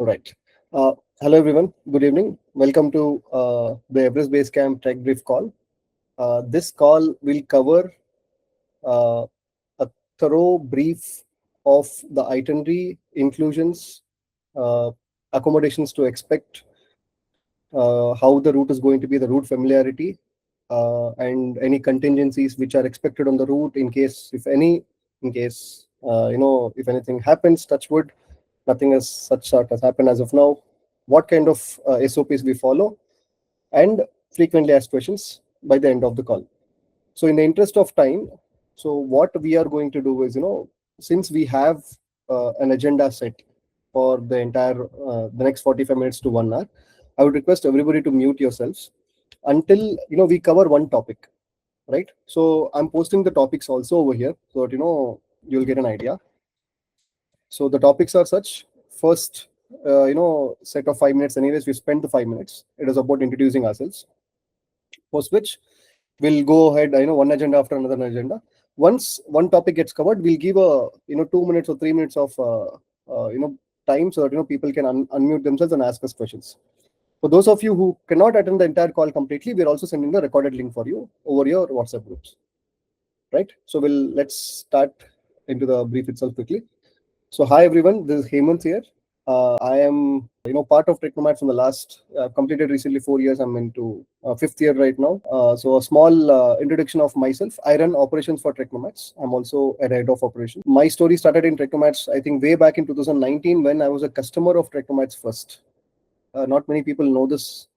All right. Hello, everyone. Good evening. Welcome to the Everest Base Camp Trek Brief call. This call will cover uh, a thorough brief of the itinerary, inclusions, uh, accommodations to expect, how the route is going to be, the route familiarity, and any contingencies which are expected on the route in case, if any, in case, if anything happens, touch wood, nothing as such sort has happened as of now, what kind of SOPs we follow, and frequently asked questions by the end of the call. So in the interest of time, so what we are going to do is, since we have an agenda set for the next 45 minutes to 1 hour, I would request everybody to mute yourselves until we cover one topic, right? So I'm posting the topics also over here so that you'll get an idea. So the topics are such. First, set of 5 minutes. Anyways, we spent the 5 minutes. It is about introducing ourselves. Post which we'll go ahead. One agenda after another agenda. Once one topic gets covered, we'll give a 2 minutes or 3 minutes of time so that people can unmute themselves and ask us questions. For those of you who cannot attend the entire call completely, we're also sending the recorded link for you over your WhatsApp groups. Right. So let's start into the brief itself quickly. So hi everyone, this is Hemant here. I am part of TrekNomads from the last completed recently 4 years. I'm into fifth year right now. So a small introduction of myself. I run operations for TrekNomads. I'm also a head of operations. My story started in TrekNomads, I think way back in 2019 when I was a customer of TrekNomads first. Not many people know this.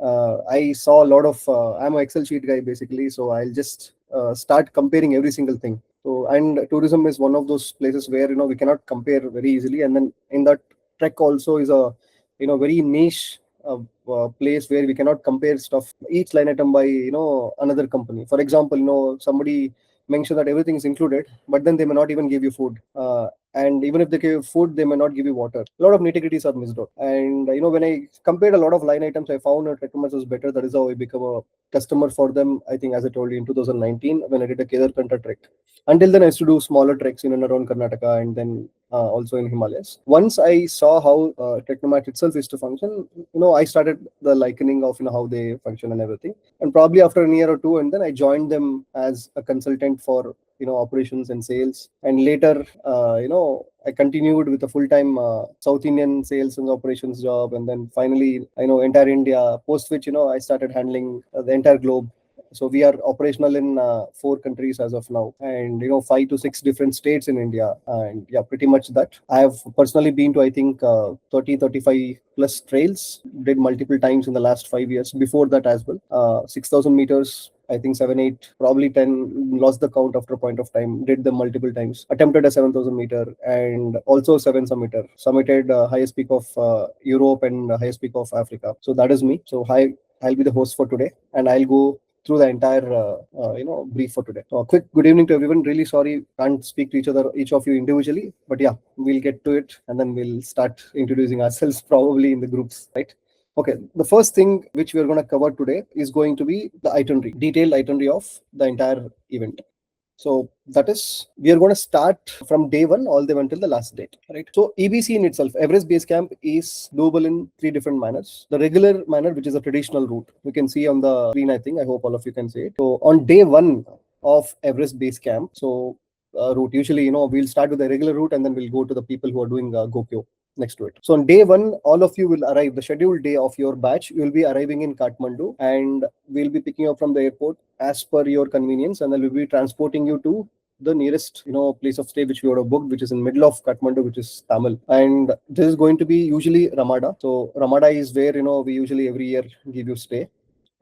I saw a lot of. I'm an Excel sheet guy basically, so I'll just start comparing every single thing. So, and tourism is one of those places where we cannot compare very easily. And then in that, trek also is a very niche place where we cannot compare stuff, each line item by another company. For example, somebody mentioned that everything is included, but then they may not even give you food. And even if they give you food, they may not give you water. A lot of nitty-gritties are missed out. And when I compared a lot of line items, I found that TrekNomads was better. That is how I became a customer for them. I think, as I told you, in 2019 when I did a Kedarkanta trek. Until then, I used to do smaller treks in and around Karnataka, and then also in Himalayas. Once I saw how TrekNomad itself is to function, I started the likening of how they function and everything. And probably after a year or two, and then I joined them as a consultant for operations and sales. And later, I continued with a full-time South Indian sales and operations job, and then finally, entire India. Post which, I started handling the entire globe. So we are operational in 4 countries as of now, and 5 to 6 different states in India. And yeah, pretty much that. I have personally been to, I think, 30, 35 plus trails. Did multiple times in the last 5 years. Before that as well, 6,000 meters. I think 7, 8, probably 10. Lost the count after a point of time. Did them multiple times. Attempted a 7,000 meter and also 7 summiter. Summited highest peak of Europe and highest peak of Africa. So that is me. So I'll be the host for today, and I'll go through the entire brief for today. So a quick good evening to everyone. Really sorry can't speak to each of you individually, but yeah, we'll get to it and then we'll start introducing ourselves probably in the groups, right? Okay, the first thing which we are going to cover today is going to be the itinerary, detailed itinerary of the entire event. So that is, we are going to start from day one all the way until the last date, right? So EBC in itself, Everest Base Camp, is doable in 3 different manners. The regular manner, which is a traditional route, you can see on the screen, I think. I hope all of you can see it. So on day one of Everest Base Camp, so route, usually, we'll start with the regular route and then we'll go to the people who are doing Gokyo next to it. So on day one, all of you will arrive. The scheduled day of your batch, you will be arriving in Kathmandu, and we'll be picking you up from the airport as per your convenience, and then we'll be transporting you to the nearest place of stay which we would have booked, which is in middle of Kathmandu, which is Tamil. And this is going to be usually Ramada. So Ramada is where we usually every year give you stay,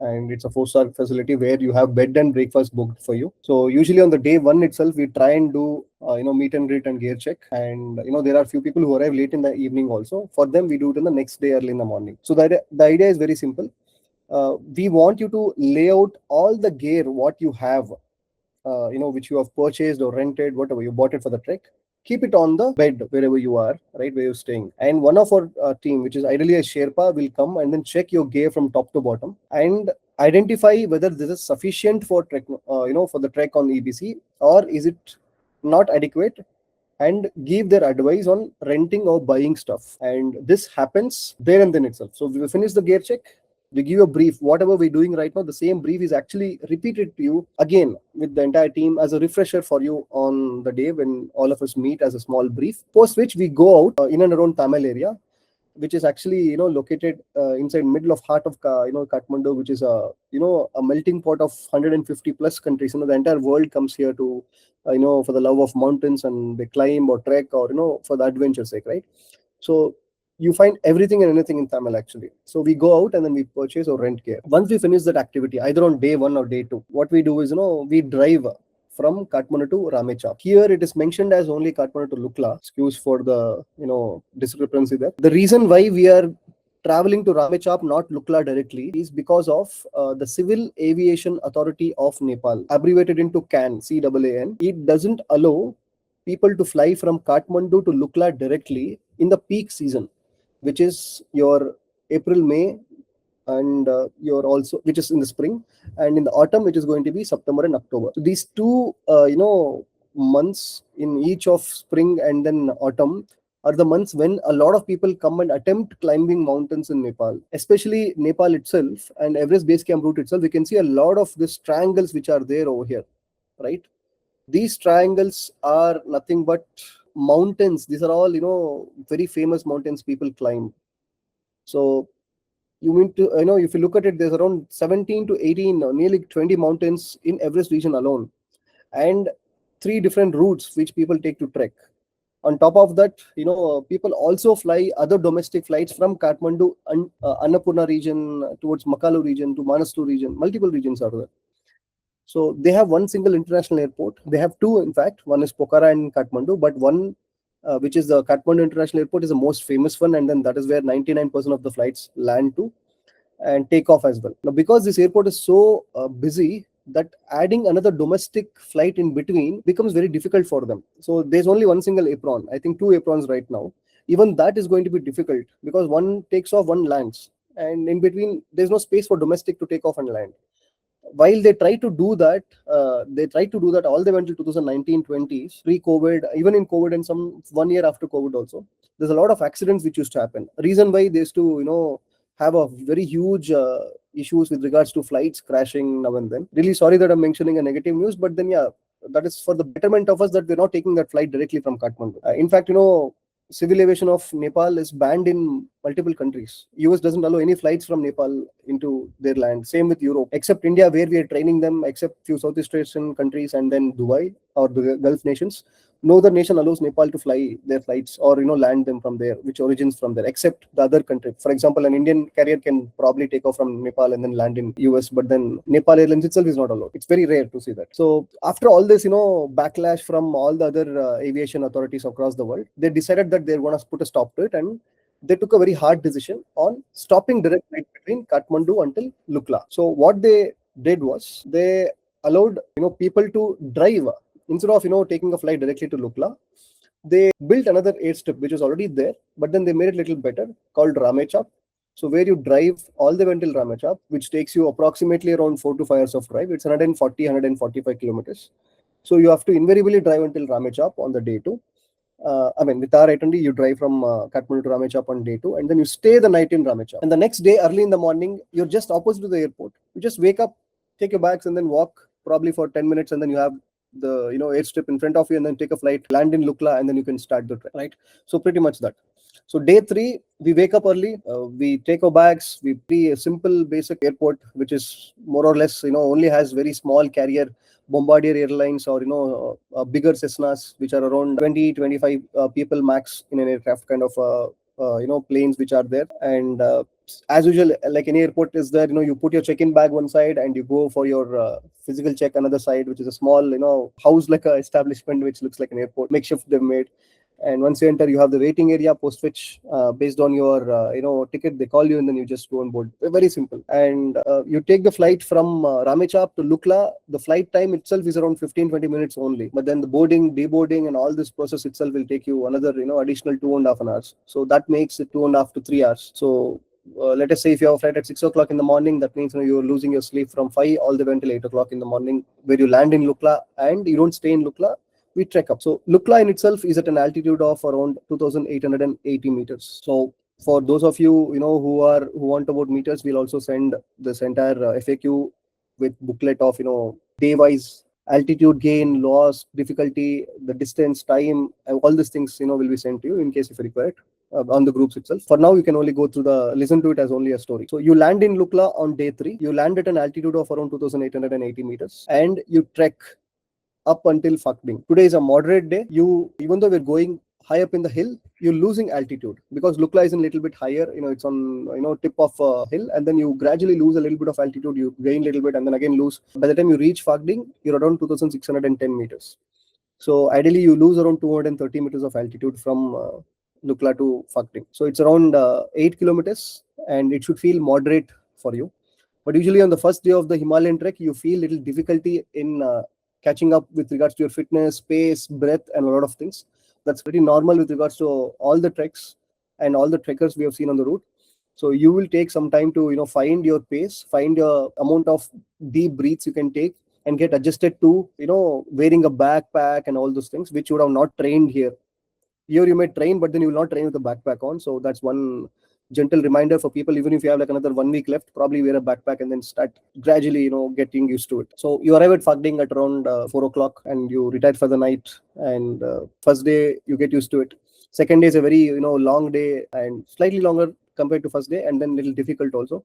and it's a 4-star facility where you have bed and breakfast booked for you. So usually on the day one itself, we try and do meet and greet and gear check. And there are few people who arrive late in the evening also. For them, we do it in the next day early in the morning. So the idea is very simple. We want you to lay out all the gear what you have, which you have purchased or rented, whatever you bought it for the trek. Keep it on the bed wherever you are, right, where you're staying. And one of our team, which is ideally a Sherpa, will come and then check your gear from top to bottom and identify whether this is sufficient for trek, for the trek on EBC, or is it not adequate. and give their advice on renting or buying stuff. And this happens there and then itself. So we finish the gear check, we give a brief. Whatever we're doing right now, the same brief is actually repeated to you again with the entire team as a refresher for you on the day when all of us meet as a small brief. Post which we go out in and around Tamil area, which is actually located inside middle of heart of Kathmandu, which is a melting pot of 150 plus countries. The entire world comes here to for the love of mountains, and they climb or trek, or for the adventure sake, right? So you find everything and anything in Tamil actually. So we go out and then we purchase or rent gear. Once we finish that activity, either on day 1 or day 2, what we do is we drive from Kathmandu to Ramechhap. Here it is mentioned as only Kathmandu to Lukla. Excuse for the discrepancy there. The reason why we are traveling to Ramechhap, not Lukla directly, is because of the Civil Aviation Authority of Nepal, abbreviated into CAN, CAAN. It doesn't allow people to fly from Kathmandu to Lukla directly in the peak season, which is your April, May, and you're also, which is in the spring, and in the autumn which is going to be September and October. So these two months in each of spring and then autumn are the months when a lot of people come and attempt climbing mountains in Nepal, especially Nepal itself and Everest Base Camp route itself. We can see a lot of these triangles which are there over here, right? These triangles are nothing but mountains. These are all very famous mountains people climb. So you mean to if you look at it, there's around 17 to 18, nearly 20 mountains in Everest region alone, and 3 different routes which people take to trek. On top of that, people also fly other domestic flights from Kathmandu and Annapurna region towards Makalu region to Manaslu region. Multiple regions are there. So they have one single international airport. They have 2, in fact. One is Pokhara and Kathmandu, but one, which is the Kathmandu International Airport, is the most famous one, and then that is where 99% of the flights land to and take off as well. Now, because this airport is so busy, that adding another domestic flight in between becomes very difficult for them. So there's only one single apron. I think 2 aprons right now. Even that is going to be difficult because one takes off, one lands, and in between there's no space for domestic to take off and land. While they try to do that, all the way until 2019-20s, pre-COVID, even in COVID, and some 1 year after COVID also. There's a lot of accidents which used to happen. Reason why they used to have a very huge issues with regards to flights crashing now and then. Really sorry that I'm mentioning a negative news, but then yeah, that is for the betterment of us that we're not taking that flight directly from Kathmandu. In fact, civil aviation of Nepal is banned in multiple countries. US doesn't allow any flights from Nepal into their land. Same with Europe, except India, where we are training them, except few Southeast Asian countries and then Dubai or the Gulf nations. No other nation allows Nepal to fly their flights or land them from there, which origins from there, except the other country. For example, an Indian carrier can probably take off from Nepal and then land in US, but then Nepal Airlines itself is not allowed. It's very rare to see that. So after all this, backlash from all the other aviation authorities across the world, they decided that they're going to put a stop to it, and they took a very hard decision on stopping direct flight between Kathmandu until Lukla. So what they did was they allowed people to drive. Instead of taking a flight directly to Lukla, they built another airstrip which was already there, but then they made it a little better, called Ramechhap. So where you drive all the way until Ramechhap, which takes you approximately around 4 to 5 hours of drive. It's 145 kilometers. So you have to invariably drive until Ramechhap on the day 2. With our itinerary, you drive from Kathmandu to Ramechhap on day 2, and then you stay the night in Ramechhap. And the next day, early in the morning, you're just opposite to the airport. You just wake up, take your bags, and then walk probably for 10 minutes, and then you have the airstrip in front of you, and then take a flight, land in Lukla, and then you can start the trek, right? So pretty much that. So day 3, we wake up early, we take our bags, we see a simple basic airport, which is more or less, only has very small carrier, Bombardier Airlines, or bigger Cessnas, which are around 20-25 people max in an aircraft, kind of planes which are there. And as usual, like any airport is there, you put your check-in bag one side and you go for your physical check another side, which is a small house like a establishment which looks like an airport, makeshift they've made. And once you enter, you have the waiting area, post which based on your ticket, they call you, and then you just go on board. Very simple. And you take the flight from Ramechhap to Lukla. The flight time itself is around 15-20 minutes only, but then the boarding, deboarding, and all this process itself will take you another additional 2.5 hours. So that makes it 2.5 to 3 hours. So let us say if you have a flight at 6 o'clock in the morning, that means you're losing your sleep from 5 all the way until 8 o'clock in the morning, where you land in Lukla, and you don't stay in Lukla. we trek up. So Lukla in itself is at an altitude of around 2,880 meters. So for those of you who want about meters, we'll also send this entire FAQ with booklet of day wise altitude gain, loss, difficulty, the distance, time, and all these things will be sent to you in case if you require it on the groups itself. For now, you can only go through listen to it as only a story. So you land in Lukla on day 3. You land at an altitude of around 2,880 meters, and you trek up until Fakding. Today is a moderate day. Even though we're going high up in the hill, you're losing altitude because Lukla is a little bit higher. It's on tip of a hill, and then you gradually lose a little bit of altitude. You gain a little bit, and then again lose. By the time you reach Fakding, you're around 2,610 meters. So ideally, you lose around 230 meters of altitude from Lukla to Fakding. So it's around 8 kilometers, and it should feel moderate for you. But usually on the first day of the Himalayan trek, you feel little difficulty in catching up with regards to your fitness, pace, breath, and a lot of things. That's pretty normal with regards to all the treks and all the trekkers we have seen on the route. So you will take some time to find your pace, find your amount of deep breaths you can take, and get adjusted to wearing a backpack and all those things which you would have not trained here. Here you may train, but then you will not train with a backpack on. So that's one gentle reminder for people. Even if you have like another 1 week left, probably wear a backpack and then start gradually getting used to it. So you arrive at Fakding at around 4 o'clock, and you retire for the night. And first day you get used to it. Second day is a very long day and slightly longer compared to first day, and then little difficult also.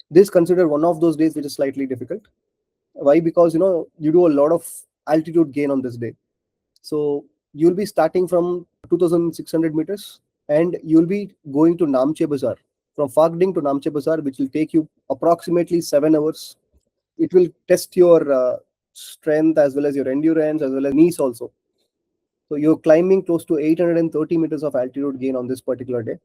This is considered one of those days which is slightly difficult. Why? Because you do a lot of altitude gain on this day. So you'll be starting from 2,600 meters, and you'll be going to Namche Bazaar. From Fakding to Namche Bazaar, which will take you approximately 7 hours. It will test your strength as well as your endurance as well as knees also. So you're climbing close to 830 meters of altitude gain on this particular day.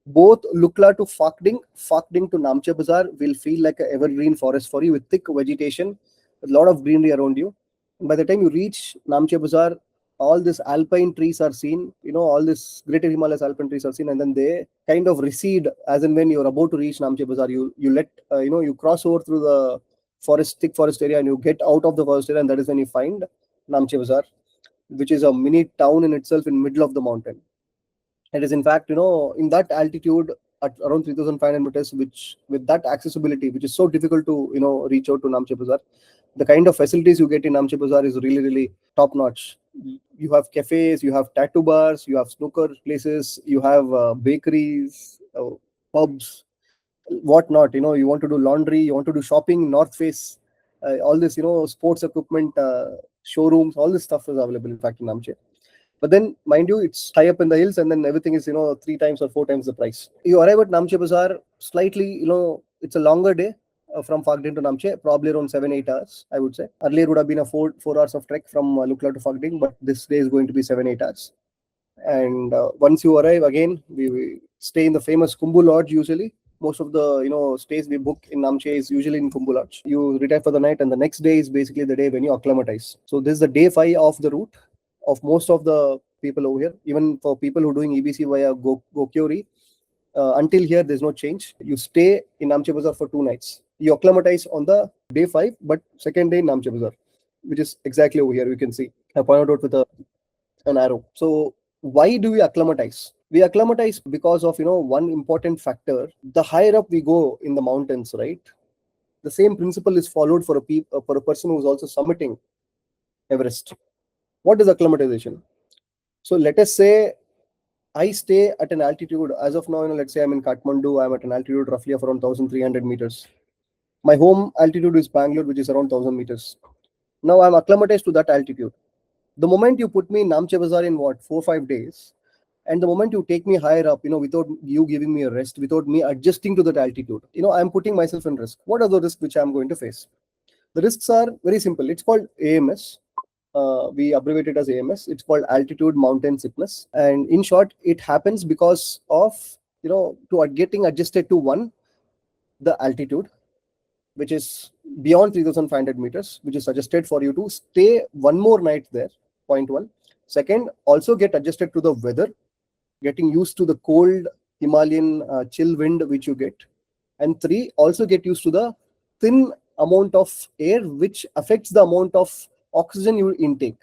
Both Lukla to Fakding to Namche Bazaar will feel like an evergreen forest for you with thick vegetation, a lot of greenery around you. And by the time you reach Namche Bazaar, all these alpine trees are seen, all these greater Himalayas alpine trees are seen, and then they kind of recede as and when you're about to reach Namche Bazaar. You let, you cross over through the thick forest area, and you get out of the forest area, and that is when you find Namche Bazaar, which is a mini town in itself in middle of the mountain. It is in fact, in that altitude at around 3,500 meters, which with that accessibility, which is so difficult to, reach out to Namche Bazaar, the kind of facilities you get in Namche Bazaar is really, really top notch. You have cafes, you have tattoo bars, you have snooker places, you have bakeries, pubs, whatnot. You want to do laundry, you want to do shopping, North Face, all this, sports equipment, showrooms, all this stuff is available in fact in Namche. But then, mind you, it's high up in the hills, and then everything is, 3 times or 4 times the price. You arrive at Namche Bazaar, slightly, it's a longer day from Fakding to Namche, probably around 7-8 hours, I would say. Earlier would have been a 4 hours of trek from Lukla to Fakding, but this day is going to be 7-8 hours. And once you arrive, again, we stay in the famous Kumbu Lodge usually. Most of the stays we book in Namche is usually in Kumbu Lodge. You retire for the night, and the next day is basically the day when you acclimatize. So this is the day 5 of the route of most of the people over here. Even for people who are doing EBC via Gokyori, until here there's no change. You stay in Namche Bazaar for 2 nights. You acclimatize on the day 5, but second day in Namche Bazaar, which is exactly over here. You can see I pointed out with an arrow. So why do we acclimatize? We acclimatize because of one important factor. The higher up we go in the mountains, right? The same principle is followed for a person who is also summiting Everest. What is acclimatization? So let us say I stay at an altitude as of now. Let's say I'm in Kathmandu. I'm at an altitude roughly of around 1,300 meters. My home altitude is Bangalore, which is around 1,000 meters. Now I'm acclimatized to that altitude. The moment you put me in Namche Bazaar in 4-5 days, and the moment you take me higher up, without you giving me a rest, without me adjusting to that altitude, I'm putting myself in risk. What are the risks which I'm going to face? The risks are very simple. It's called AMS. We abbreviate it as AMS. It's called altitude mountain sickness. And in short, it happens because of, getting adjusted to the altitude, which is beyond 3,500 meters, which is suggested for you to stay 1 more night there, point 1. Second, also get adjusted to the weather, getting used to the cold Himalayan chill wind which you get. And 3, also get used to the thin amount of air which affects the amount of oxygen you intake.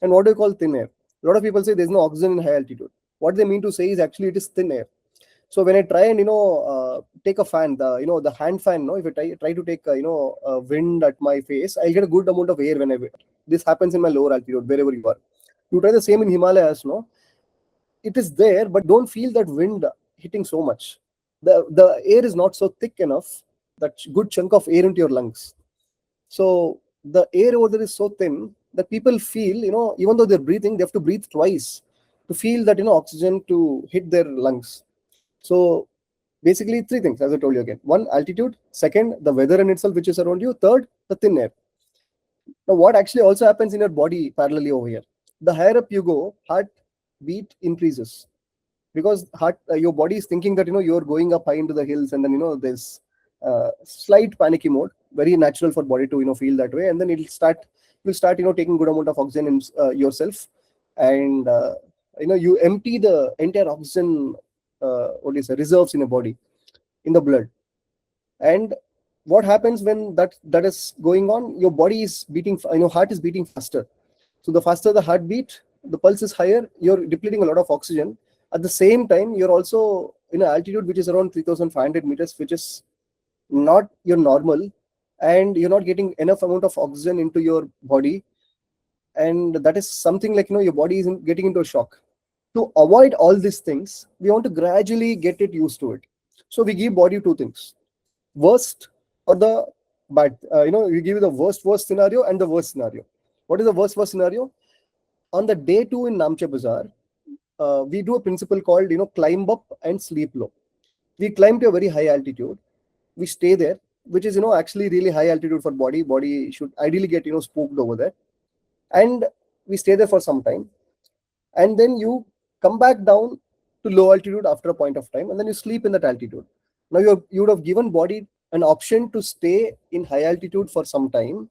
And what do you call thin air? A lot of people say there's no oxygen in high altitude. What they mean to say is actually it is thin air. So when I try and take a fan, the hand fan, if I try to take wind at my face, I'll get a good amount of air when I wear. This happens in my lower altitude wherever you are. You try the same in Himalayas, no? It is there, but don't feel that wind hitting so much. The air is not so thick enough, that good chunk of air into your lungs. So the air over there is so thin that people feel, even though they're breathing, they have to breathe twice to feel that oxygen to hit their lungs. So basically three things, as I told you again. One, altitude. Second, the weather in itself, which is around you. Third, the thin air. Now, what actually also happens in your body parallelly over here? The higher up you go, heart beat increases, because your body is thinking that you're going up high into the hills, and then there's slight panicky mode. Very natural for body to feel that way, and then you'll start taking good amount of oxygen in yourself, and you empty the entire oxygen what is reserves in your body, in the blood. And what happens when that is going on? Your body is beating, heart is beating faster. So the faster the heartbeat, the pulse is higher, you're depleting a lot of oxygen. At the same time, you're also in an altitude which is around 3,500 meters, which is not your normal, and you're not getting enough amount of oxygen into your body. And that is something like, your body is getting into a shock. To avoid all these things, we want to gradually get it used to it. So we give body two things: worst or the bad. We give you the worst scenario and the worst scenario. What is the worst scenario? On the day two in Namche Bazaar, we do a principle called climb up and sleep low. We climb to a very high altitude, we stay there, which is actually really high altitude for body should ideally get spooked over there, and we stay there for some time, and then you come back down to low altitude after a point of time, and then you sleep in that altitude. Now you would have given body an option to stay in high altitude for some time,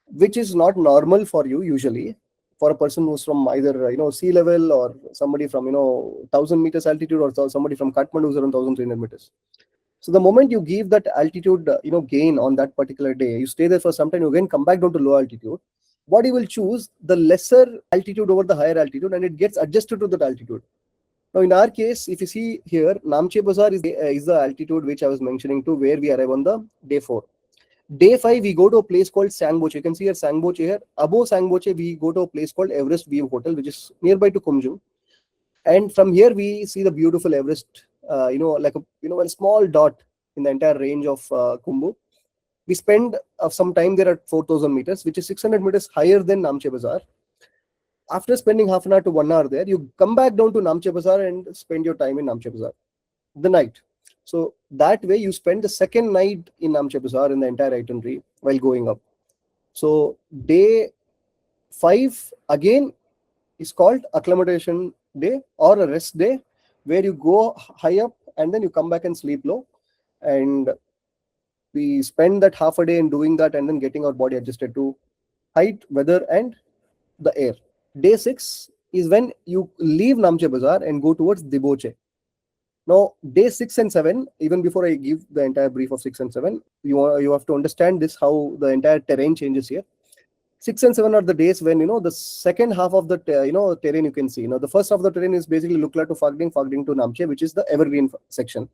which is not normal for you usually, for a person who's from either sea level, or somebody from 1,000 meters altitude, or somebody from Kathmandu who's around 1,300 meters. So the moment you give that altitude gain on that particular day, you stay there for some time, you again come back down to low altitude, body will choose the lesser altitude over the higher altitude, and it gets adjusted to that altitude. Now in our case, if you see here, Namche Bazaar is the altitude which I was mentioning to, where we arrive on the day 4. Day 5, we go to a place called Sangboche. You can see here Sangboche here. Above Sangboche, we go to a place called Everest View Hotel, which is nearby to Kumjung. And from here, we see the beautiful Everest, like a small dot in the entire range of Kumbu. We spend some time there at 4,000 meters, which is 600 meters higher than Namche Bazaar. After spending half an hour to 1 hour there, you come back down to Namche Bazaar and spend your time in Namche Bazaar, the night. So that way you spend the second night in Namche Bazaar in the entire itinerary while going up. So day 5 again is called acclimatization day or a rest day, where you go high up and then you come back and sleep low. And we spend that half a day in doing that, and then getting our body adjusted to height, weather, and the air. Day 6 is when you leave Namche Bazaar and go towards Diboche. Now, day 6 and 7, even before I give the entire brief of 6 and 7, you have to understand this, how the entire terrain changes here. 6 and 7 are the days when, the second half of the, terrain you can see. The first half of the terrain is basically Lukla to Phagding, Phagding to Namche, which is the evergreen section.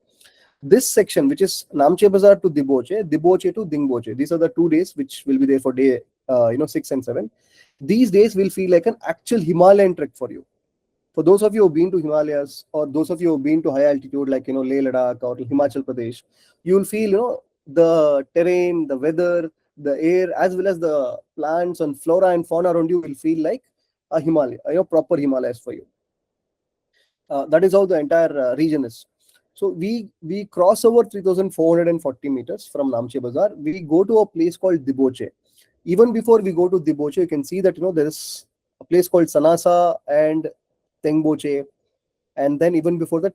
This section, which is Namche Bazaar to Diboche, Diboche to Dingboche. These are the 2 days which will be there for day, 6 and 7. These days will feel like an actual Himalayan trek for you. For those of you who've been to Himalayas, or those of you who've been to high altitude, like, Leh Ladakh or Himachal Pradesh, you will feel, the terrain, the weather, the air, as well as the plants and flora and fauna around you will feel like a Himalaya, proper Himalayas for you. That is how the entire region is. So we cross over 3,440 meters from Namche Bazaar. We go to a place called Diboche. Even before we go to Diboche, you can see that there is a place called Sanasa and Tengboche, and then even before that,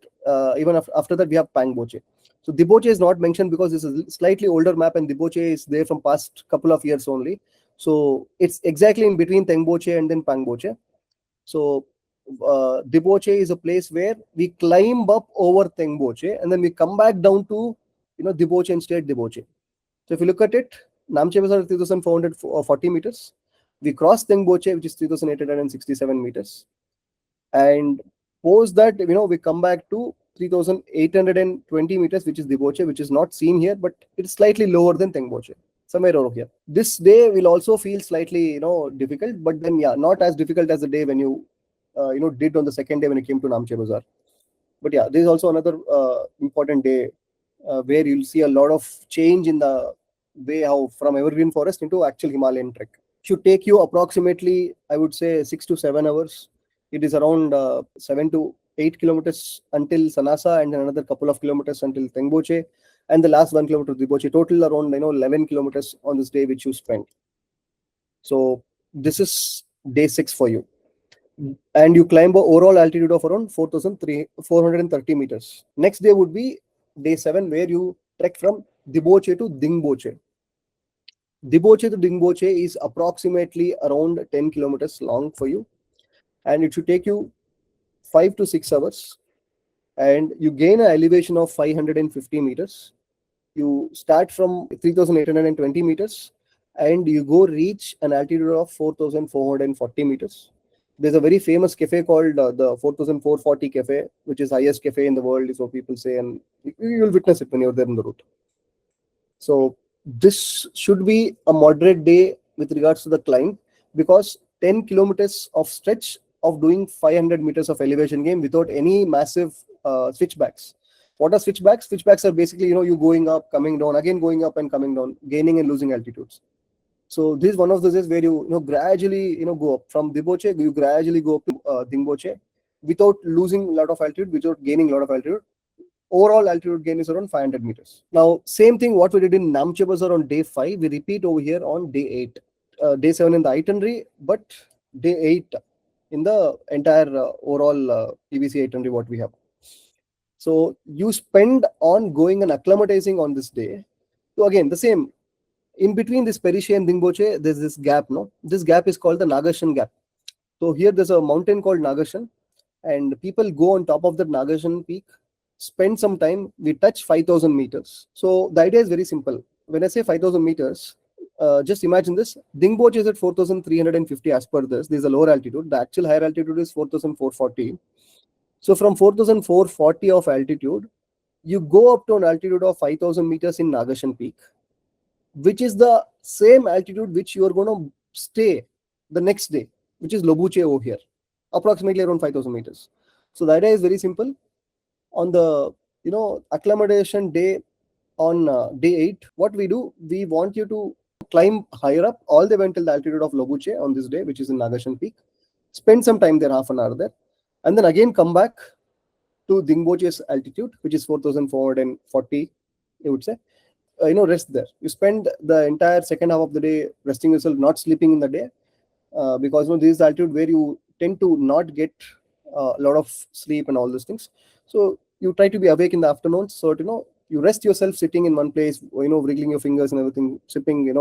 even after that, we have Pangboche. So Diboche is not mentioned because this is a slightly older map, and Diboche is there from past couple of years only. So it's exactly in between Tengboche and then Pangboche. So Diboche is a place where we climb up over Tengboche, and then we come back down to Diboche and stay at Diboche. So if you look at it, Namche Bazaar is 3,440 meters. We cross Tengboche, which is 3,867 meters, and post that, we come back to 3,820 meters, which is Diboche, which is not seen here, but it's slightly lower than Tengboche, somewhere over here. This day will also feel slightly, difficult, but then yeah, not as difficult as the day when you, did on the second day when you came to Namche Bazaar. But yeah, this is also another important day where you'll see a lot of change in the way how from evergreen forest into actual Himalayan trek. Should take you approximately, I would say, 6 to 7 hours. It is around 7 to 8 kilometers until Sanasa, and another couple of kilometers until Tengboche, and the last 1 kilometer to Diboche. Total around 11 kilometers on this day which you spent. So this is day 6 for you, and you climb a overall altitude of around 4,430 meters. Next day would be day 7, where you trek from Diboche to Dingboche. Diboche to Dingboche is approximately around 10 kilometers long for you, and it should take you 5 to 6 hours, and you gain an elevation of 550 meters. You start from 3,820 meters, and you go reach an altitude of 4,440 meters. There's a very famous cafe called the 4,440 cafe, which is highest cafe in the world, is what people say, and you'll witness it when you're there on the route. So this should be a moderate day with regards to the climb, because 10 kilometers of stretch of doing 500 meters of elevation gain without any massive switchbacks. What are switchbacks? Switchbacks are basically, you going up, coming down, again going up and coming down, gaining and losing altitudes. So this is one of those days where you gradually go up from Diboche. You gradually go up to Dingboche without losing a lot of altitude, without gaining a lot of altitude. Overall altitude gain is around 500 meters. Now, same thing what we did in Namche Bazaar on day 5, we repeat over here on day 8. Day 7 in the itinerary, but day 8 in the entire overall PVC itinerary what we have. So you spend on going and acclimatizing on this day. So again, the same. In between this Periche and Dingboche, there's this gap, no? This gap is called the Nagashan gap. So here there's a mountain called Nagashan, and people go on top of the Nagashan peak, spend some time, we touch 5,000 meters. So the idea is very simple. When I say 5,000 meters, just imagine this. Dingboche is at 4,350 as per this. This is a lower altitude. The actual higher altitude is 4,440. So from 4,440 of altitude, you go up to an altitude of 5,000 meters in Nagashan peak, which is the same altitude which you are going to stay the next day, which is Lobuche over here, approximately around 5,000 meters. So the idea is very simple. On the acclimatization day on day 8, what we do, we want you to climb higher up all the way until the altitude of Lobuche on this day, which is in Nagashan peak. Spend some time there, half an hour there, and then again come back to Dingboche's altitude, which is 4,440, I would say. Rest there. You spend the entire second half of the day resting yourself, not sleeping in the day, because this is the altitude where you tend to not get a lot of sleep and all these things. So you try to be awake in the afternoons, so you rest yourself sitting in one place, wriggling your fingers and everything, sipping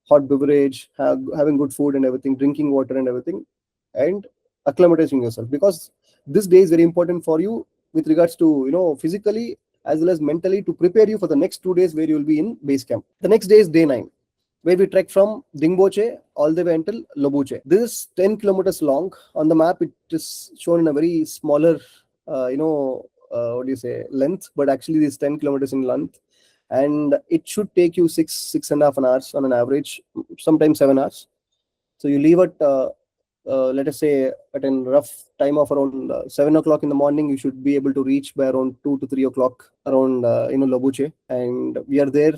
hot beverage, having good food and everything, drinking water and everything, and acclimatizing yourself, because this day is very important for you with regards to physically as well as mentally, to prepare you for the next 2 days where you will be in base camp. The next day is day 9, where we trek from Dingboche all the way until Lobuche. This is 10 kilometers long. On the map, it is shown in a very smaller, length, but actually this 10 kilometers in length, and it should take you 6.5 hours on an average, sometimes 7 hours. So you leave at let us say at a rough time of around 7 o'clock in the morning. You should be able to reach by around 2 to 3 o'clock around Lobuche, and we are there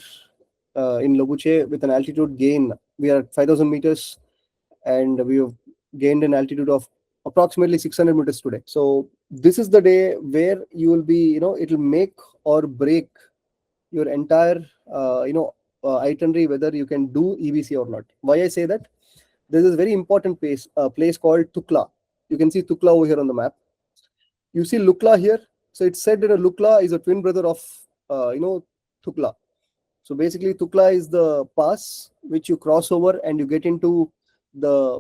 in Lobuche with an altitude gain. We are at 5,000 meters, and we have gained an altitude of approximately 600 meters today. So this is the day where you will be, it will make or break your entire itinerary, whether you can do EBC or not. Why I say that? There's a very important place called Tukla. You can see Tukla over here on the map. You see Lukla here. So it's said that Lukla is a twin brother of Tukla. So basically Tukla is the pass which you cross over and you get into the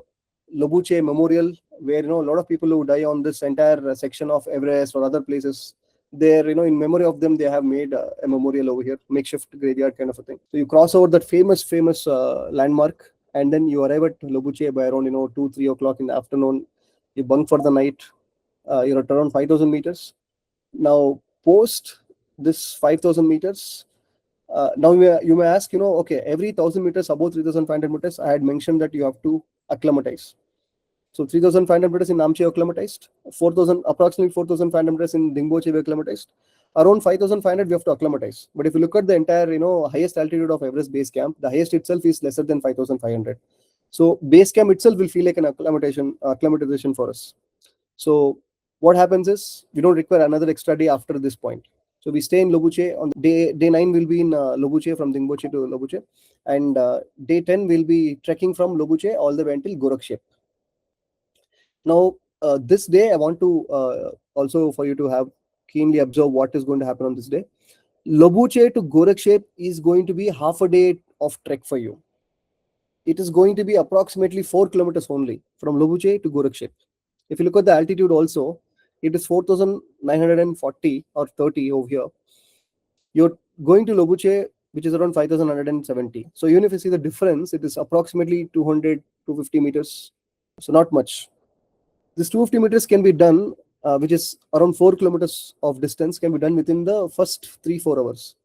Lobuche Memorial, where a lot of people who die on this entire section of Everest or other places, there in memory of them, they have made a memorial over here, makeshift graveyard kind of a thing. So you cross over that famous landmark, and then you arrive at Lobuche by around 2-3 o'clock in the afternoon. You bunk for the night. You're at around 5,000 meters. Now post this 5,000 meters, now you may ask, okay, every 1,000 meters above 3,500 meters, I had mentioned that you have to acclimatize. So 3,500 meters in Namche acclimatized, 4,000 approximately 4,500 meters in Dingboche we acclimatized. Around 5,500 we have to acclimatize. But if you look at the entire highest altitude of Everest Base Camp, the highest itself is lesser than 5,500. So base camp itself will feel like an acclimatization for us. So what happens is we don't require another extra day after this point. So we stay in Lobuche on day 9 will be in Lobuche, from Dingboche to Lobuche, and day 10 will be trekking from Lobuche all the way until Gorakshep. Now, this day, I want to also for you to have keenly observe what is going to happen on this day. Lobuche to Gorakshep is going to be half a day of trek for you. It is going to be approximately 4 kilometers only from Lobuche to Gorakshep. If you look at the altitude also, it is 4,940 or 30 over here. You're going to Lobuche, which is around 5,170. So even if you see the difference, it is approximately 200, 250 meters. So not much. This 250 meters can be done, which is around 4 kilometers of distance, can be done within the first 3-4 hours.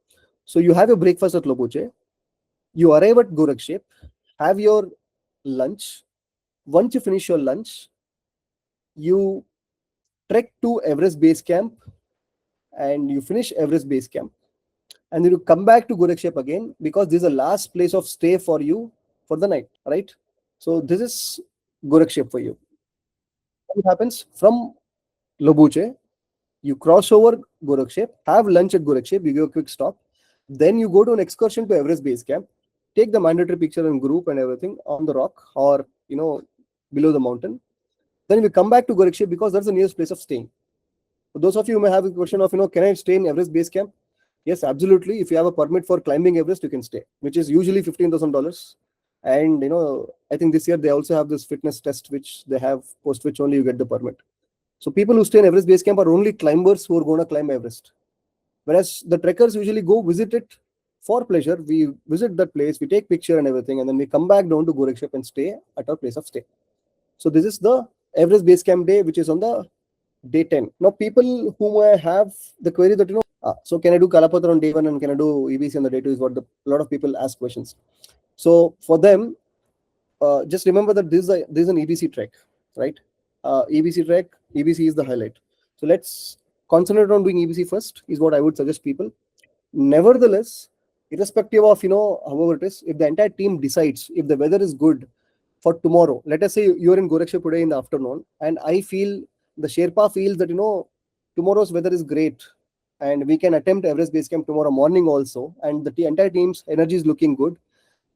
So you have a breakfast at Lobuche, you arrive at Gorakshep, have your lunch. Once you finish your lunch, you trek to Everest Base Camp, and you finish Everest Base Camp, and then you come back to Gorakshep again, because this is the last place of stay for you for the night, right? So this is Gorakshep for you. What happens from Lobuche? You cross over Gorakshep, have lunch at Gorakshep, you give a quick stop. Then you go to an excursion to Everest Base Camp, take the mandatory picture in group and everything on the rock or below the mountain. Then we come back to Gorakshep because that's the nearest place of staying. For those of you who may have a question of, can I stay in Everest Base Camp? Yes, absolutely. If you have a permit for climbing Everest, you can stay, which is usually $15,000. And I think this year they also have this fitness test, which they have post which only you get the permit. So people who stay in Everest Base Camp are only climbers who are going to climb Everest. Whereas the trekkers usually go visit it for pleasure. We visit that place, we take picture and everything, and then we come back down to Gorakshep and stay at our place of stay. So this is the Everest Base Camp day, which is on the day 10. Now people who have the query that, so can I do Kalapatra on day 1 and can I do EBC on the day 2 is what a lot of people ask questions. So for them, just remember that this is an EBC trek, right? EBC trek, EBC is the highlight. So let's concentrate on doing EBC first, is what I would suggest people. Nevertheless, irrespective of, however it is, if the entire team decides, if the weather is good for tomorrow, let us say you're in Gorakshep today in the afternoon, and I feel, the Sherpa feels that, tomorrow's weather is great, and we can attempt Everest Base Camp tomorrow morning also, and the entire team's energy is looking good,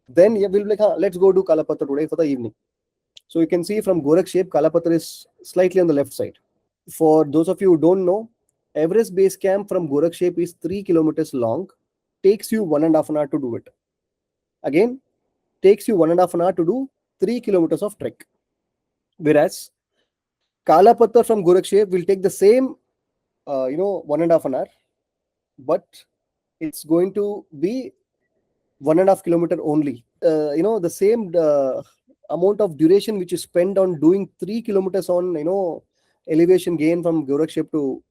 then we'll be like, let's go do Kalapatra today for the evening. So you can see from Gorakshep, Kalapatra is slightly on the left side. For those of you who don't know, Everest Base Camp from Gorakshep is 3 kilometers long, takes you 1.5 hours to do it. Again, takes you 1.5 hours to do 3 kilometers of trek. Whereas Kalapatra from Gorakshep will take the same, 1.5 hours, but it's going to be 1.5 kilometer only. The same amount of duration which is spent on doing 3 kilometers on, elevation gain from Gorakshep to,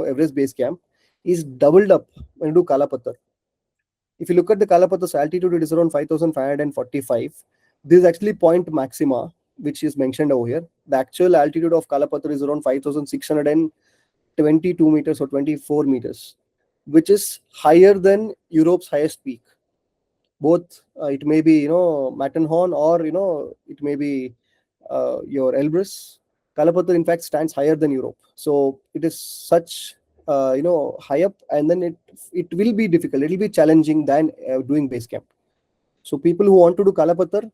Everest Base Camp is doubled up when you do Kalapatra. If you look at the Kalapatra's altitude, it is around 5,545. This is actually point maxima, which is mentioned over here. The actual altitude of Kalapatra is around 5,622 meters or 24 meters, which is higher than Europe's highest peak. Both it may be Matterhorn, or it may be your Elbrus. Kalapatra in fact stands higher than Europe, so it is such high up, and then it will be difficult, it will be challenging than doing base camp. So people who want to do Kalapatra,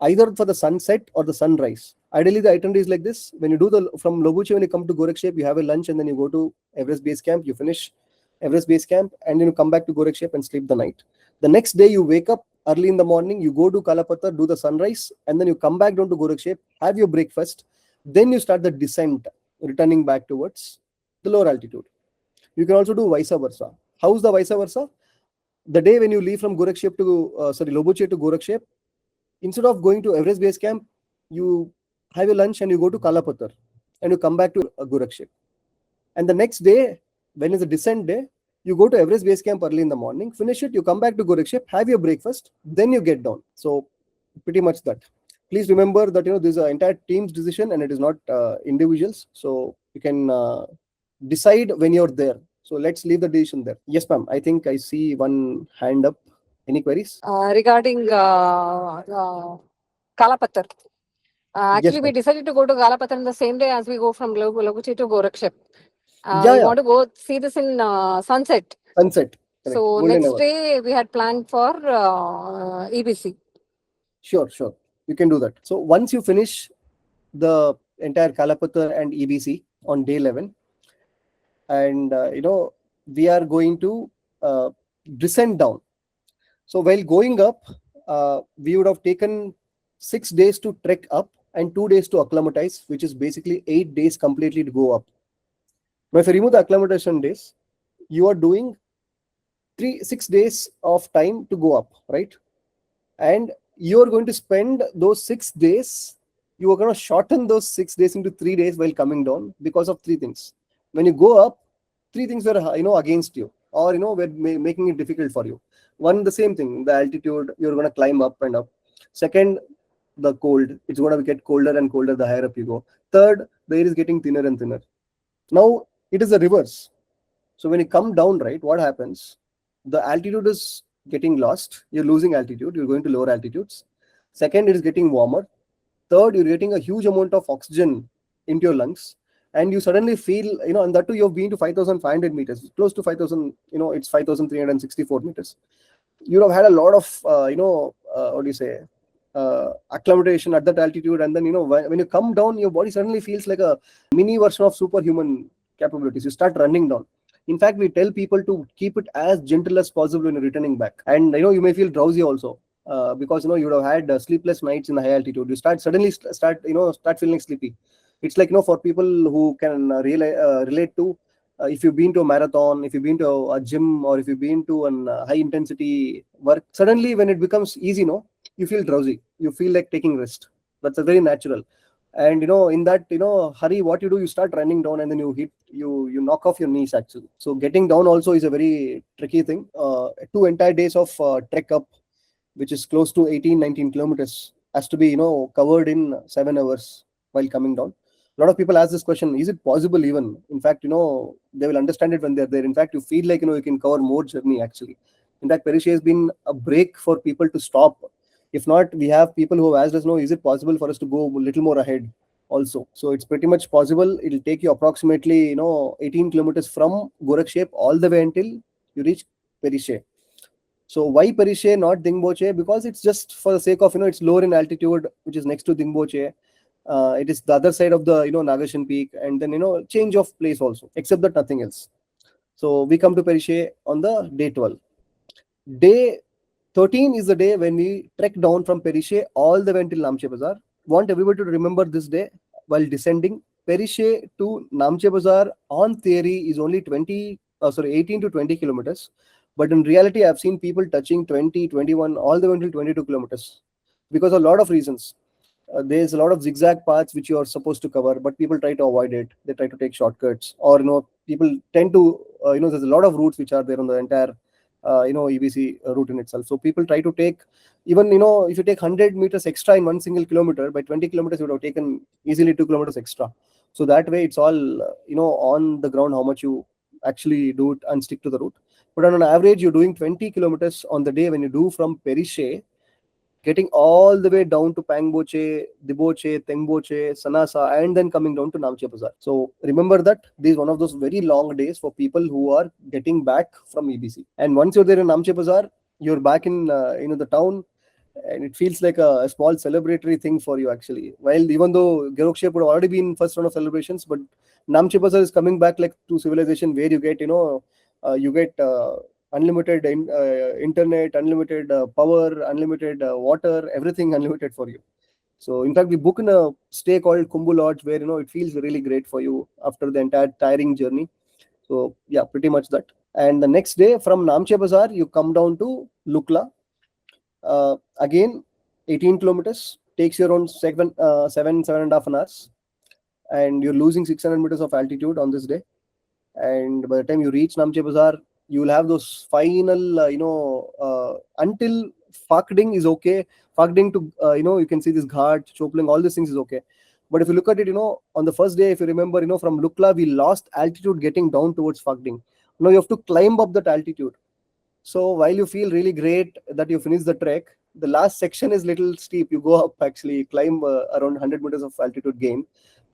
either for the sunset or the sunrise, ideally the itinerary is like this. When you do from Lobuche, when you come to Gorakshep, you have a lunch and then you go to Everest Base Camp, you finish Everest Base Camp, and then you come back to Gorakshep and sleep the night. The next day you wake up early in the morning, you go to Kalapatra, do the sunrise, and then you come back down to Gorakshep, have your breakfast, then you start the descent, returning back towards the lower altitude. You can also do vice versa. How is the vice versa? The day when you leave from Gorakshep to Lobuche to Gorakshep, Instead of going to Everest Base Camp, you have your lunch and you go to Kalapatar and you come back to Gorakshep. And the next day, when is the descent day, you go to Everest Base Camp early in the morning, finish it, you come back to Gorakshep, have your breakfast, then you get down. So pretty much that. Please remember that this is an entire team's decision and it is not individuals. So you can decide when you're there. So let's leave the decision there. Yes, ma'am. I think I see one hand up. Any queries? Regarding Kalapatar. Yes, Actually, we ma'am. decided to go to Kalapatar the same day as we go from Laguchi to Gorakshep. Yeah, We yeah. want to go see this in sunset. Sunset. Correct. So Golden next hour. day we had planned for EBC. Sure, sure. You can do that. So once you finish the entire Kalapatar and EBC on day 11, and we are going to descend down. So while going up, we would have taken 6 days to trek up and 2 days to acclimatize, which is basically 8 days completely to go up. Now, if you remove the acclimatization days, you are doing 6 days of time to go up, right? And you are going to spend those 6 days. You are going to shorten those 6 days into 3 days while coming down because of three things. When you go up, three things were against you, or were making it difficult for you. One, the same thing, the altitude. You're going to climb up and up. Second, the cold. It's going to get colder and colder the higher up you go. Third, the air is getting thinner and thinner. Now it is the reverse. So when you come down, right, what happens? The altitude is getting lost. You're losing altitude. You're going to lower altitudes. Second, it is getting warmer. Third, you're getting a huge amount of oxygen into your lungs. And you suddenly feel, and that too, you've been to 5,500 meters, close to 5,000, it's 5,364 meters. You have had a lot of, what do you say, acclimatization at that altitude. And then, when you come down, your body suddenly feels like a mini version of superhuman capabilities. You start running down. In fact, we tell people to keep it as gentle as possible when you're returning back. And you may feel drowsy also, because you would have had sleepless nights in the high altitude. You start suddenly start feeling sleepy. It's like for people who can relate to, if you've been to a marathon, if you've been to a gym, or if you've been to an high intensity work, suddenly when it becomes easy, you feel drowsy. You feel like taking rest. That's a very natural. And in that hurry, what you do, you start running down, and then you knock off your knees actually. So getting down also is a very tricky thing. 2 entire days of trek up, which is close to 18-19 kilometers, has to be covered in 7 hours while coming down. A lot of people ask this question: is it possible? Even, in fact, they will understand it when they're there. In fact, you feel like you can cover more journey actually. In fact, Perishe has been a break for people to stop. If not, we have people who have asked us, is it possible for us to go a little more ahead also? So it's pretty much possible. It'll take you approximately 18 kilometers from Gorakshep all the way until you reach Perishe. So why Perishe, not Dingboche? Because it's just for the sake of, it's lower in altitude, which is next to Dingboche. It is the other side of the, Nagashan peak, and then, change of place also, except that nothing else. So we come to Perishe on the day 12. Day 13 is the day when we trek down from Perishe all the way until Namche Bazaar. Want everybody to remember this day while descending. Perishe to Namche Bazaar on theory is only 18 to 20 kilometers. But in reality, I've seen people touching 20, 21, all the way until 22 kilometers because of a lot of reasons. There's a lot of zigzag paths which you are supposed to cover, but people try to avoid it. They try to take shortcuts, or people tend to there's a lot of routes which are there on the entire EBC route in itself. So people try to take, even if you take 100 meters extra in one single kilometer, by 20 kilometers you would have taken easily 2 kilometers extra. So that way it's all on the ground how much you actually do it and stick to the route. But on an average, you're doing 20 kilometers on the day when you do from Perishe, getting all the way down to Pangboche, Diboche, Tengboche, Sanasa, and then coming down to Namche Bazaar. So remember that this is one of those very long days for people who are getting back from EBC. And once you're there in Namche Bazaar, you're back in the town, and it feels like a small celebratory thing for you actually. While even though Gorakshep would have already been first round of celebrations, but Namche Bazaar is coming back like to civilization, where you get unlimited internet, unlimited power, unlimited water, everything unlimited for you. So in fact, we book in a stay called Kumbu Lodge, where it feels really great for you after the entire tiring journey. So yeah, pretty much that. And the next day from Namche Bazaar, you come down to Lukla. Again, 18 kilometers, takes you around 7.5 hours, and you're losing 600 meters of altitude on this day. And by the time you reach Namche Bazaar, you will have those final, until Fakding is okay. Fakding to, you can see this Ghat, Chopling, all these things is okay. But if you look at it, on the first day, if you remember, from Lukla, we lost altitude getting down towards Fakding. Now you have to climb up that altitude. So while you feel really great that you finish the trek, the last section is little steep. You go up, actually climb around 100 meters of altitude gain.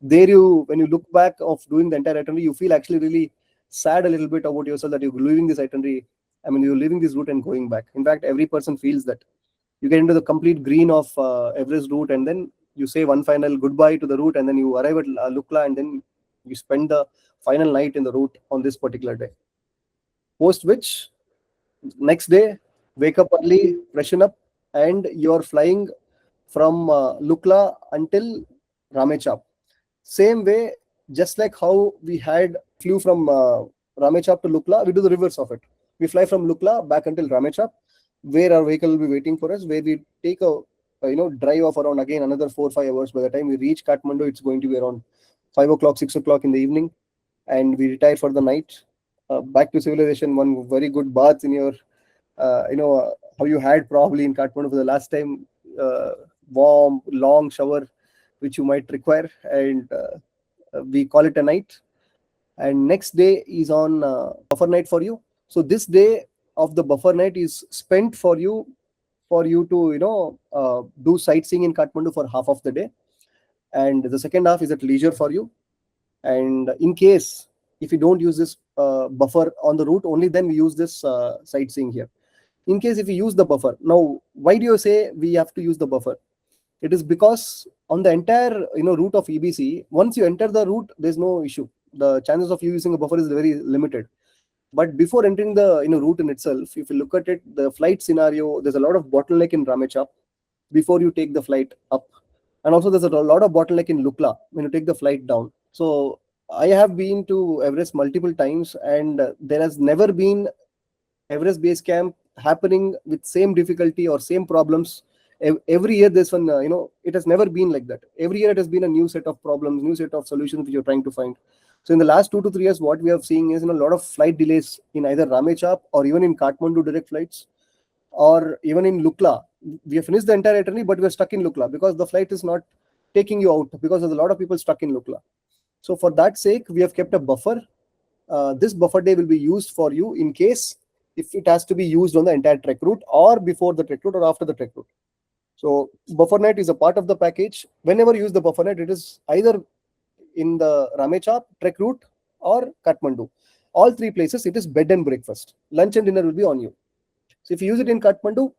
There when you look back of doing the entire itinerary, you feel actually really sad a little bit about yourself that you're leaving this itinerary. I mean, you're leaving this route and going back. In fact, every person feels that. You get into the complete green of Everest route, and then you say one final goodbye to the route, and then you arrive at Lukla, and then you spend the final night in the route on this particular day. Post which, next day, wake up early, freshen up, and you're flying from Lukla until Ramechap. Same way, just like how we had flew from Ramechap to Lukla, we do the reverse of it. We fly from Lukla back until Ramechap, where our vehicle will be waiting for us, where we take a drive of around again another 4-5 hours. By the time we reach Kathmandu, it's going to be around 5 o'clock, 6 o'clock in the evening, and we retire for the night. Back to civilization, one very good bath in your, how you had probably in Kathmandu for the last time, warm, long shower, which you might require, and we call it a night. And next day is on buffer night for you. So this day of the buffer night is spent for you to do sightseeing in Kathmandu for half of the day, and the second half is at leisure for you. And in case if you don't use this buffer on the route, only then we use this sightseeing here. In case if you use the buffer, now why do you say we have to use the buffer? It is because on the entire route of EBC, once you enter the route, there's no issue. The chances of you using a buffer is very limited. But before entering the route in itself, if you look at it, the flight scenario, there's a lot of bottleneck in Ramechap before you take the flight up, and also there's a lot of bottleneck in Lukla when you take the flight down. So I have been to Everest multiple times, and there has never been Everest Base Camp happening with same difficulty or same problems. Every year there's one, it has never been like that. Every year it has been a new set of problems, new set of solutions which you're trying to find. So in the last 2 to 3 years, what we are seeing is a lot of flight delays in either Ramechap or even in Kathmandu direct flights, or even in Lukla. We have finished the entire itinerary, but we are stuck in Lukla because the flight is not taking you out, because there's a lot of people stuck in Lukla. So for that sake, we have kept a buffer. This buffer day will be used for you in case if it has to be used on the entire trek route, or before the trek route, or after the trek route. So buffer night is a part of the package. Whenever you use the buffer night, it is either in the Ramechap trek route or Kathmandu. All three places, it is bed and breakfast. Lunch and dinner will be on you. So if you use it in Kathmandu,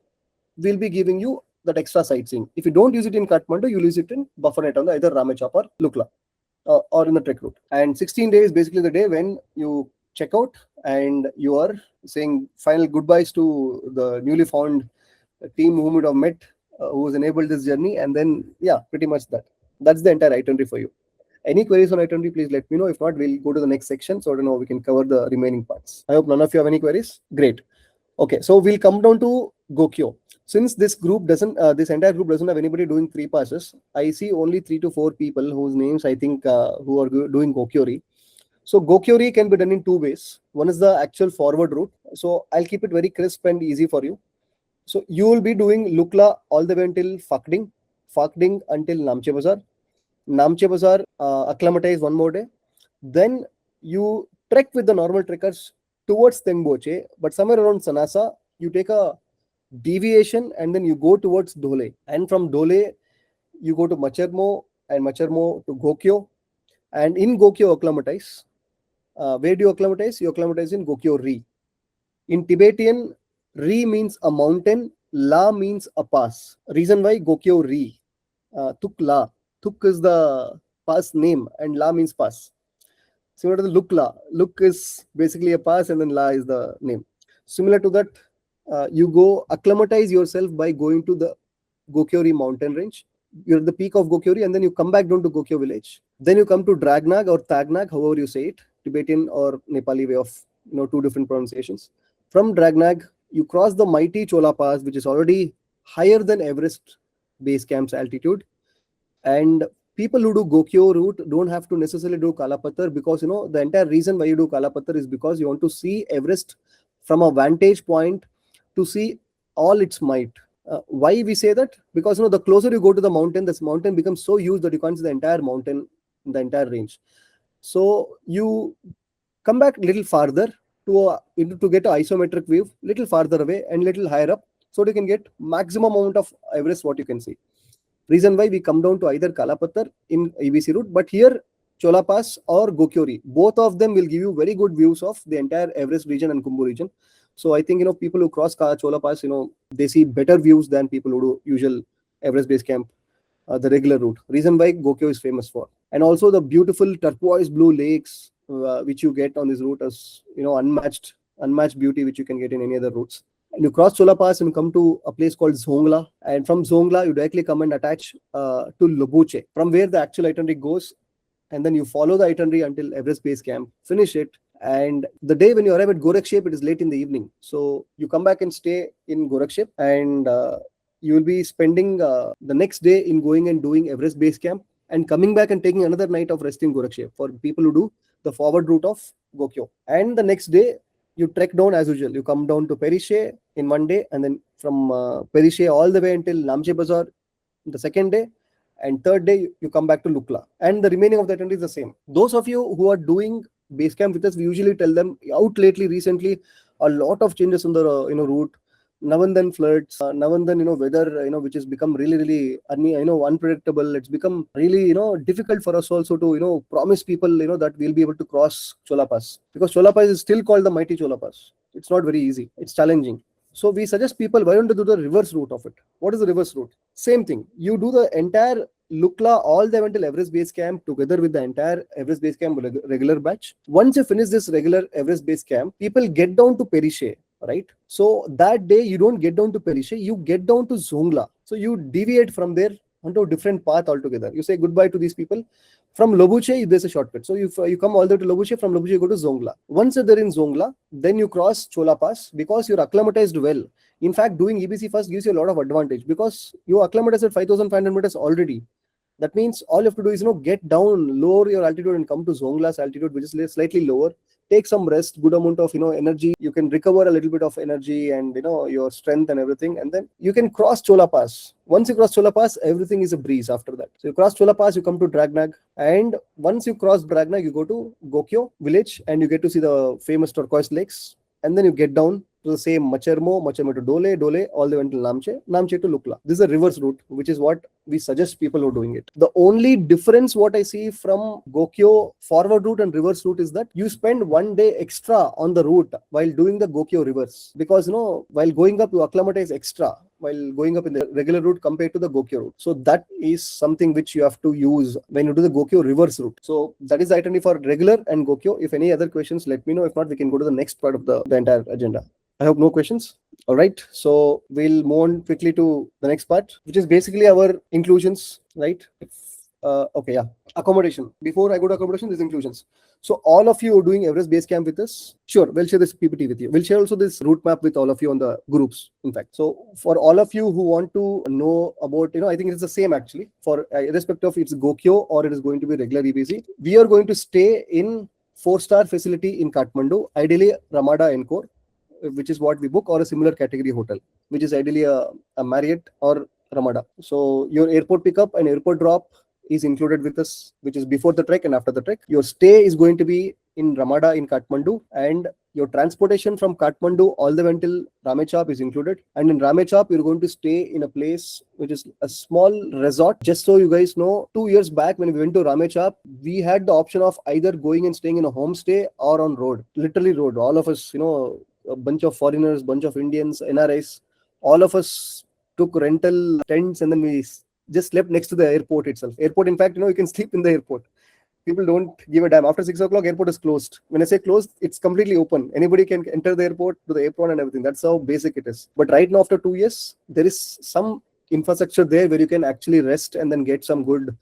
we'll be giving you that extra sightseeing. If you don't use it in Kathmandu, you'll use it in buffer night on either Ramechap or Lukla, or in the trek route. And 16 days is basically the day when you check out and you are saying final goodbyes to the newly found team whom you have met, who has enabled this journey. And then, yeah, pretty much that's the entire itinerary for you. Any queries on itinerary, please let me know. If not, we'll go to the next section so we can cover the remaining parts. I hope none of you have any queries. Great. Okay, so we'll come down to Gokyo. Since this group doesn't, this entire group doesn't have anybody doing 3 passes, I see only 3 to 4 people whose names I think who are doing Gokyori. So Gokyori can be done in 2 ways. One is the actual forward route. So I'll keep it very crisp and easy for you. So you will be doing Lukla all the way until Fakding, Fakding until Namche Bazaar. Namche Bazaar, acclimatize one more day. Then you trek with the normal trekkers towards Tengboche, but somewhere around Sanasa, you take a deviation and then you go towards Dhole. And from Dhole, you go to Macharmo, and Macharmo to Gokyo. And in Gokyo, acclimatize. Where do you acclimatize? You acclimatize in Gokyo Ri. In Tibetan, Ri means a mountain, La means a pass. Reason why Gokyo Ri. Tuk La. Tuk is the pass name and La means pass. Similar to the Lukla. Luk is basically a pass and then La is the name. Similar to that, you go acclimatize yourself by going to the Gokyori mountain range. You're at the peak of Gokyori and then you come back down to Gokyo village. Then you come to Dragnag or Tagnag, however you say it, Tibetan or Nepali way of 2 different pronunciations. From Dragnag, you cross the mighty Chola Pass, which is already higher than Everest base camp's altitude. And people who do Gokyo route don't have to necessarily do Kalapathar, because the entire reason why you do Kalapathar is because you want to see Everest from a vantage point, to see all its might. Why we say that? Because the closer you go to the mountain, this mountain becomes so huge that you can't see the entire mountain, the entire range. So you come back little farther to get an isometric view, little farther away and little higher up, so you can get maximum amount of Everest what you can see. Reason why we come down to either Kalapathar in EBC route, but here Chola Pass or Gokyori, both of them will give you very good views of the entire Everest region and Kumbu region. So I think people who cross Chola Pass, they see better views than people who do usual Everest Base Camp, the regular route. Reason why Gokyo is famous for, and also the beautiful turquoise blue lakes which you get on this route as unmatched beauty which you can get in any other routes. And you cross Chola Pass and come to a place called Zongla. And from Zongla, you directly come and attach to Lobuche, from where the actual itinerary goes. And then you follow the itinerary until Everest Base Camp, finish it. And the day when you arrive at Gorakshep, it is late in the evening. So you come back and stay in Gorakshep, and you will be spending the next day in going and doing Everest Base Camp, and coming back and taking another night of rest in Gorakshep for people who do the forward route of Gokyo. And the next day, you trek down as usual. You come down to Perishe in one day, and then from Perishe all the way until Namche Bazaar the second day, and third day you come back to Lukla, and the remaining of the itinerary is the same. Those of you who are doing base camp with us, we usually tell them out recently a lot of changes on the route. Now and then floods, now and then weather which has become really unpredictable. It's become really difficult for us also to promise people that we'll be able to cross Chola Pass, because Chola Pass is still called the mighty Chola Pass. It's not very easy, it's challenging. So we suggest people, why don't you do the reverse route of it? What is the reverse route? Same thing. You do the entire Lukla all the way until Everest Base Camp together with the entire Everest Base Camp regular batch. Once you finish this regular Everest Base Camp, people get down to Perishe, right? So that day you don't get down to Perishe, you get down to Zongla. So you deviate from there onto a different path altogether. You say goodbye to these people. From Lobuche, there's a shortcut. So you come all the way to Lobuche, from Lobuche you go to Zongla. Once you're there in Zongla, then you cross Chola Pass, because you're acclimatized well. In fact, doing EBC first gives you a lot of advantage, because you acclimatize at 5,500 meters already. That means all you have to do is get down, lower your altitude, and come to Zongla's altitude, which is slightly lower. Take some rest, good amount of energy. You can recover a little bit of energy and your strength and everything, and then you can cross Chola Pass. Once you cross Chola Pass, everything is a breeze after that. So you cross Chola Pass, you come to Dragnag, and once you cross Dragnag, you go to Gokyo village, and you get to see the famous turquoise lakes, and then you get down to the same Machermo to Dole, all the way until Namche to Lukla. This is a reverse route, which is what we suggest people who are doing it. The only difference what I see from Gokyo forward route and reverse route is that you spend one day extra on the route while doing the Gokyo reverse, because while going up you acclimatize extra while going up in the regular route compared to the Gokyo route. So that is something which you have to use when you do the Gokyo reverse route. So that is the itinerary for regular and Gokyo. If any other questions, let me know. If not, we can go to the next part of the entire agenda. I hope no questions. All right. So we'll move on quickly to the next part, which is basically our inclusions, right? Okay, yeah. Accommodation. Before I go to accommodation, there's inclusions. So all of you are doing Everest Base Camp with us. Sure, we'll share this PPT with you. We'll share also this route map with all of you on the groups, in fact. So for all of you who want to know about, I think it's the same actually, for irrespective of it's Gokyo or it is going to be regular EBC, we are going to stay in 4-star facility in Kathmandu, ideally Ramada Encore, which is what we book, or a similar category hotel, which is ideally a Marriott or Ramada. So your airport pickup and airport drop is included with us, which is before the trek and after the trek. Your stay is going to be in Ramada in Kathmandu, and your transportation from Kathmandu all the way until Ramechhap is included. And in Ramechhap, you're going to stay in a place which is a small resort. Just so you guys know, 2 years back when we went to Ramechhap, we had the option of either going and staying in a homestay or on road, literally road. All of us, a bunch of foreigners, bunch of Indians, NRIs, all of us took rental tents, and then we just slept next to the airport itself. Airport, in fact, you can sleep in the airport. People don't give a damn. After 6 o'clock, airport is closed. When I say closed, it's completely open. Anybody can enter the airport, to the apron and everything. That's how basic it is. But right now, after 2 years, there is some infrastructure there where you can actually rest and then get some good,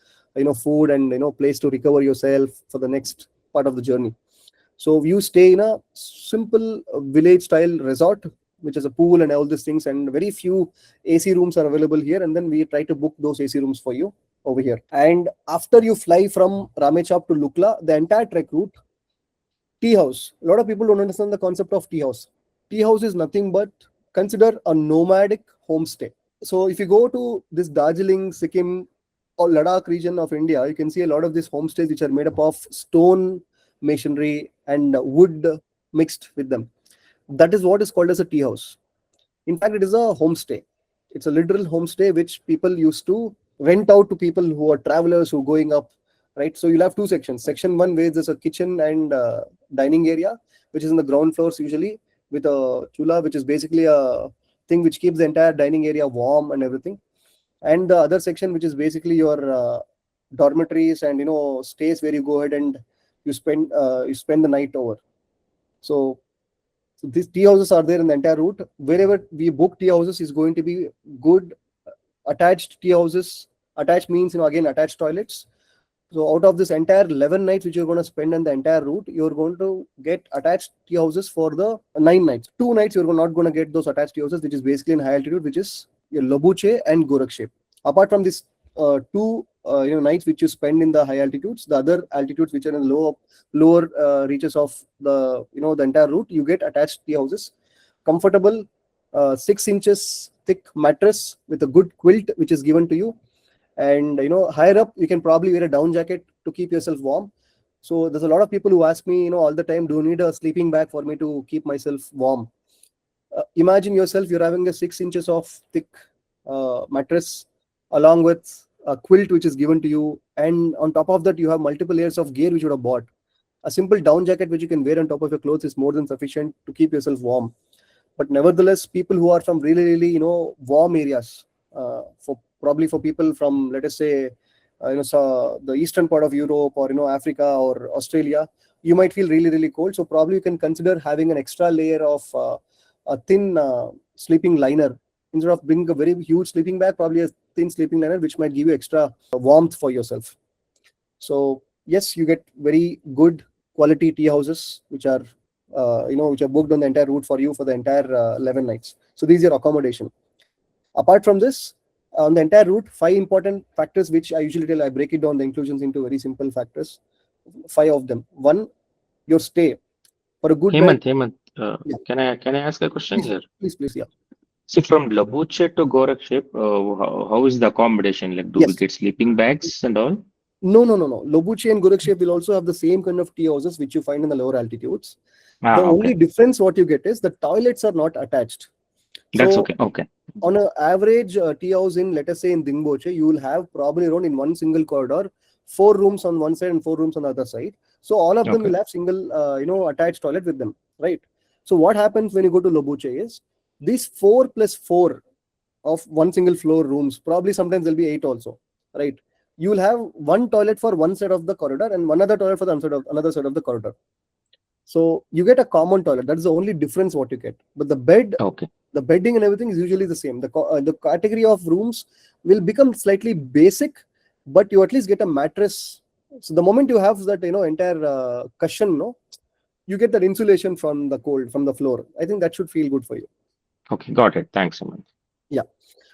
food and, place to recover yourself for the next part of the journey. So you stay in a simple village style resort which is a pool and all these things, and very few AC rooms are available here. And then we try to book those AC rooms for you over here. And after you fly from Ramechhap to Lukla, the entire trek route, tea house. A lot of people don't understand the concept of tea house. Tea house is nothing but consider a nomadic homestay. So if you go to this Darjeeling, Sikkim, or Ladakh region of India, you can see a lot of these homestays which are made up of stone masonry and wood mixed with them. That is what is called as a tea house. In fact, it is a homestay. It's a literal homestay which people used to rent out to people who are travelers who are going up, right? So you'll have two sections. Section one where there's a kitchen and dining area, which is in the ground floors usually, with a chula, which is basically a thing which keeps the entire dining area warm and everything. And the other section, which is basically your dormitories and stays where you go ahead and you spend the night over. So these tea houses are there in the entire route. Wherever we book tea houses is going to be good attached tea houses. Attached means again attached toilets. So out of this entire 11 nights which you're going to spend on the entire route, you're going to get attached tea houses for the 9 nights. 2 nights you're not going to get those attached tea houses, which is basically in high altitude, which is your Lobuche and Gorakshep. Apart from these two nights which you spend in the high altitudes, the other altitudes which are in lower reaches of the entire route, you get attached tea houses, comfortable 6 inches thick mattress with a good quilt which is given to you. And higher up you can probably wear a down jacket to keep yourself warm. So there's a lot of people who ask me all the time, do you need a sleeping bag for me to keep myself warm? Imagine yourself, you're having a 6 inches of thick mattress along with a quilt which is given to you, and on top of that you have multiple layers of gear which you would have bought. A simple down jacket which you can wear on top of your clothes is more than sufficient to keep yourself warm. But nevertheless, people who are from really warm areas, for people from, let us say, so the eastern part of Europe, or Africa or Australia, you might feel really cold. So probably you can consider having an extra layer of a thin sleeping liner. Instead of bringing a very huge sleeping bag, probably a thin sleeping liner which might give you extra warmth for yourself. So yes, you get very good quality tea houses which are which are booked on the entire route for you for the entire 11 nights. So these are accommodation. Apart from this, on the entire route, 5 important factors which I usually tell, I break it down the inclusions into very simple factors. 5 of them. One, your stay. For a good night. Hemant, Yeah, can I ask a question please, here? please, yeah. See, from Labuche to Gorakshep, how is the accommodation? Like, do we Yes. get sleeping bags and all? No. Lobuche and Gorakshep will also have the same kind of tea houses which you find in the lower altitudes. The only Okay. difference what you get is the toilets are not attached. That's So okay. Okay. on an average tea house in, let us say, in Dingboche, you will have probably around in one single corridor 4 rooms on one side and 4 rooms on the other side. So all of them Okay. will have single attached toilet with them, right? So what happens when you go to Lobuche is these 4 plus 4 of one single floor rooms, probably sometimes there'll be 8 also, right? You will have one toilet for one side of the corridor and one other toilet for the another side of the corridor. So you get a common toilet. That's the only difference what you get. But Okay. the bedding and everything is usually the same. The category of rooms will become slightly basic, but you at least get a mattress. So the moment you have that entire cushion, you get that insulation from the cold from the floor. I think that should feel good for you. Okay. Got it. Thanks, Hemant. Yeah.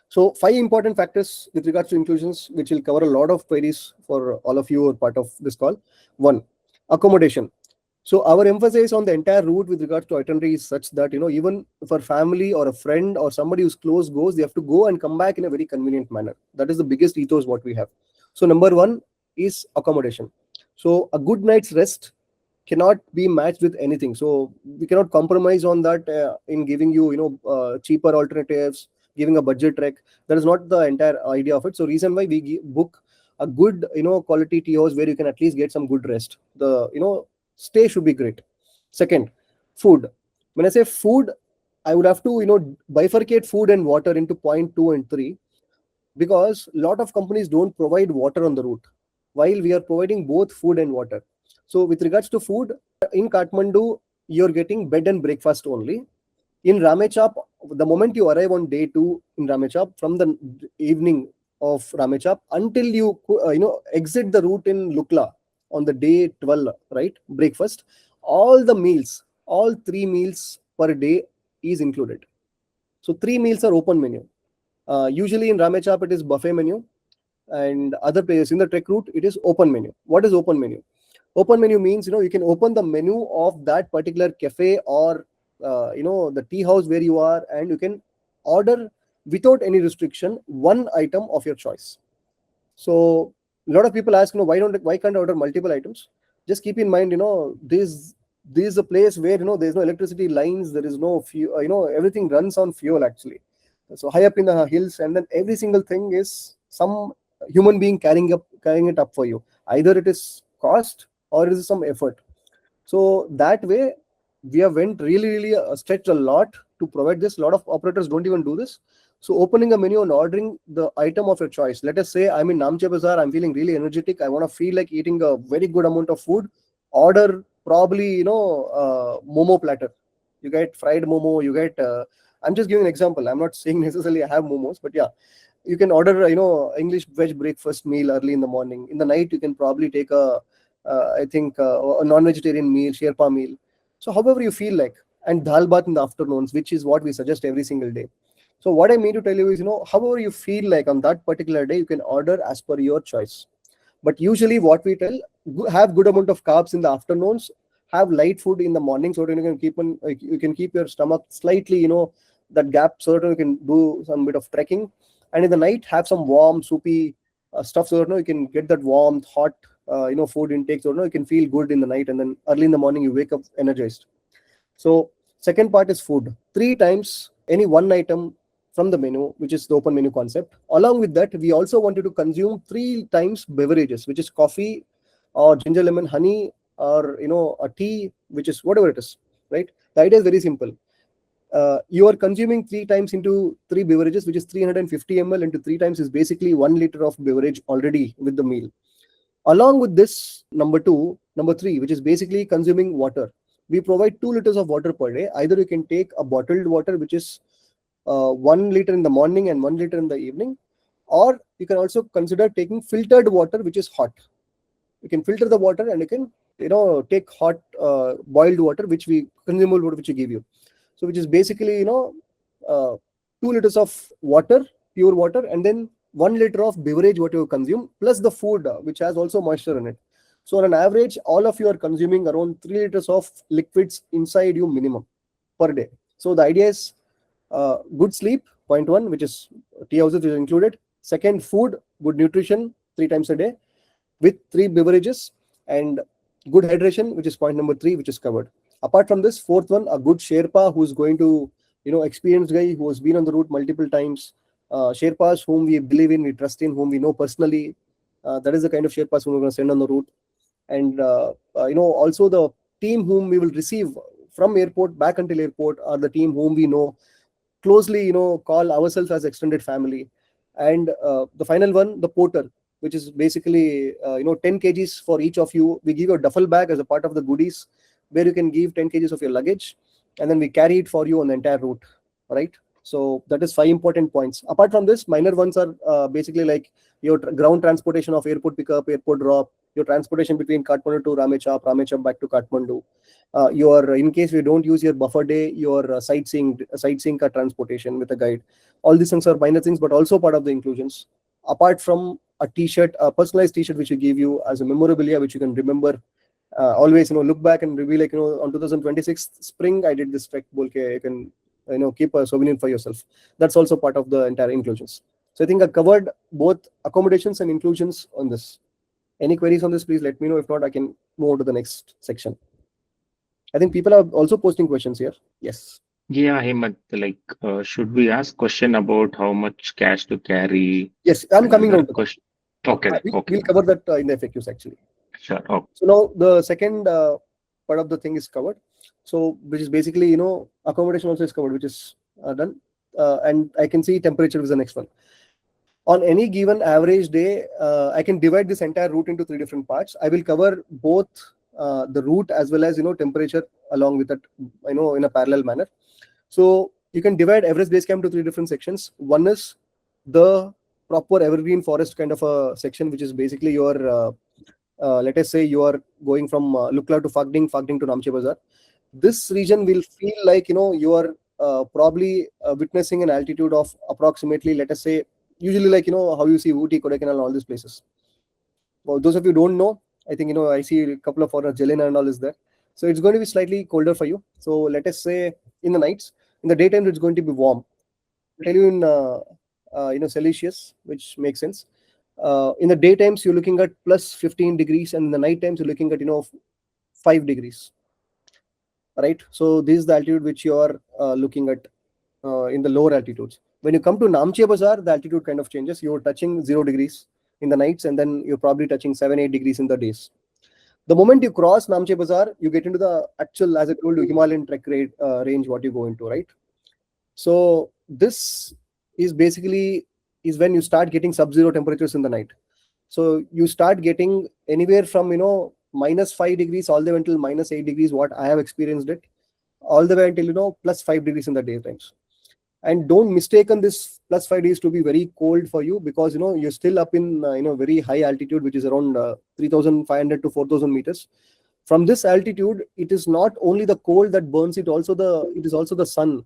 So 5 important factors with regards to inclusions, which will cover a lot of queries for all of you who are part of this call. One, accommodation. So our emphasis on the entire route with regards to itinerary is such that even if a family or a friend or somebody who's close goes, they have to go and come back in a very convenient manner. That is the biggest ethos what we have. So number one is accommodation. So a good night's rest cannot be matched with anything. So we cannot compromise on that in giving you cheaper alternatives, giving a budget trek. That is not the entire idea of it. So reason why we book a good quality tea house where you can at least get some good rest. The stay should be great. Second, food. When I say food, I would have to bifurcate food and water into point 2 and 3, because a lot of companies don't provide water on the route, while we are providing both food and water. So with regards to food, in Kathmandu, you're getting bed and breakfast only. In Ramechhap, the moment you arrive on day 2 in Ramechhap, from the evening of Ramechhap until you exit the route in Lukla on the day 12, right? Breakfast, all the meals, all 3 meals per day is included. So 3 meals are open menu. Usually in Ramechap it is buffet menu, and other places in the trek route it is open menu. What is open menu? Open menu means, you can open the menu of that particular cafe or the tea house where you are, and you can order without any restriction one item of your choice. So a lot of people ask, why can't I order multiple items? Just keep in mind, this is a place where there's no electricity lines, there is no fuel, everything runs on fuel actually. So high up in the hills, and then every single thing is some human being carrying it up for you. Either it is cost or it is some effort. So that way, we have went really stretched a lot to provide this. A lot of operators don't even do this. So opening a menu and ordering the item of your choice. Let us say I'm in Namche Bazaar, I'm feeling really energetic, I want to feel like eating a very good amount of food. Order probably, momo platter. You get fried momo, you get, I'm just giving an example. I'm not saying necessarily I have momos, but yeah, you can order, English veg breakfast meal early in the morning. In the night, you can probably take I think, a non-vegetarian meal, Sherpa meal. So however you feel like, and dal bath in the afternoons, which is what we suggest every single day. So what I mean to tell you is, however you feel like on that particular day, you can order as per your choice. But usually what we tell, have good amount of carbs in the afternoons, have light food in the morning, so that you can you can keep your stomach slightly, that gap, so that you can do some bit of trekking. And in the night, have some warm soupy stuff, so that you can get that warm hot food intake, so you can feel good in the night, and then early in the morning you wake up energized. So second part is food. 3 times any one item from the menu, which is the open menu concept. Along with that, we also want you to consume 3 times beverages, which is coffee or ginger lemon honey, or a tea, which is whatever it is, right? The idea is very simple. You are consuming 3 times into 3 beverages, which is 350 ml into 3 times is basically 1 liter of beverage already with the meal. Along with this, number three, which is basically consuming water. We provide 2 liters of water per day. Either you can take a bottled water, which is 1 liter in the morning and 1 liter in the evening, or you can also consider taking filtered water, which is hot. You can filter the water, and you can take hot boiled water, which we consumable water, which we give you. So which is basically uh, 2 liters of water, pure water, and then 1 liter of beverage what you consume, plus the food which has also moisture in it. So on an average, all of you are consuming around 3 liters of liquids inside you minimum per day. So the idea is good sleep, point one, which is tea houses is included. Second, food, good nutrition 3 times a day with 3 beverages, and good hydration, which is point number three, which is covered. Apart from this, fourth one, a good Sherpa who's going to, experienced guy who has been on the route multiple times. Sherpas whom we believe in, we trust in, whom we know personally. That is the kind of Sherpas whom we're going to send on the route. And also the team whom we will receive from airport back until airport are the team whom we know closely, call ourselves as extended family. And the final one, the porter, which is basically 10 kgs for each of you. We give you a duffel bag as a part of the goodies, where you can give 10 kgs of your luggage, and then we carry it for you on the entire route, right? So that is 5 important points. Apart from this, minor ones are basically like your ground transportation of airport pickup, airport drop, your transportation between Kathmandu to Ramechap back to Kathmandu. Your, in case we don't use your buffer day, your sightseeing transportation with a guide. All these things are minor things, but also part of the inclusions. Apart from a t-shirt, a personalized t-shirt which we give you as a memorabilia, which you can remember always, look back and be like, on 2026 spring I did this trek bolke, you can keep a souvenir for yourself. That's also part of the entire inclusions. So I think I covered both accommodations and inclusions on this. Any queries on this, please let me know. If not, I can move on to the next section. I think people are also posting questions here. Yes. Yeah, Hemant, like, should we ask question about how much cash to carry? Yes, I'm coming And down to that. question. Okay, okay, We'll cover that in the FAQs actually. sure. Okay. So now the second part of the thing is covered. So which is basically, accommodation also is covered, which is done. And I can see temperature is the next one. On any given average day, I can divide this entire route into 3 different parts. I will cover both the route as well as temperature along with it, in a parallel manner. So you can divide Everest Base Camp to 3 different sections. One is the proper evergreen forest kind of a section, which is basically your let us say you are going from Lukla to Fagding to Namche Bazaar. This region will feel like you are probably witnessing an altitude of approximately, let us say, usually like how you see Ooty, Kodaikanal, and all these places. For those of you who don't know, I think I see a couple of foreigners, Jelena and all is there. So it's going to be slightly colder for you. So let us say in the nights, in the daytime it's going to be warm. Tell you in Celsius, which makes sense. In the daytimes you're looking at plus 15 degrees, and in the night times you're looking at 5 degrees, right? So this is the altitude which you are looking at in the lower altitudes. When you come to Namche Bazaar, the altitude kind of changes. You're touching 0 degrees in the nights, and then you're probably touching 7-8 degrees in the days. The moment you cross Namche Bazaar, you get into the actual, as I told you, Himalayan trek range what you go into, right? So this is basically is when you start getting sub-zero temperatures in the night. So you start getting anywhere from minus 5 degrees all the way until minus 8 degrees, what I have experienced it, all the way until plus 5 degrees in the daytimes. And don't mistaken this plus 5 degrees to be very cold for you, because you're still up in very high altitude, which is around 3,500 to 4,000 meters. From this altitude, it is not only the cold that burns, it is also the sun,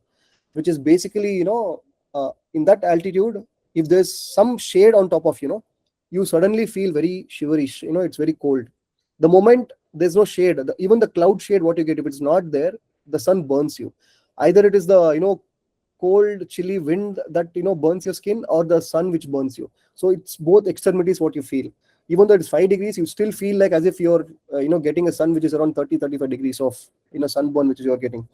which is basically in that altitude, if there's some shade on top of you suddenly feel very shiverish. It's very cold. The moment there's no shade, even the cloud shade what you get, if it's not there, the sun burns you. Either it is the cold chilly wind that burns your skin, or the sun which burns you. So it's both extremities what you feel. Even though it's 5 degrees, you still feel like as if you're getting a sun which is around 30-35 degrees of sunburn which is you're getting.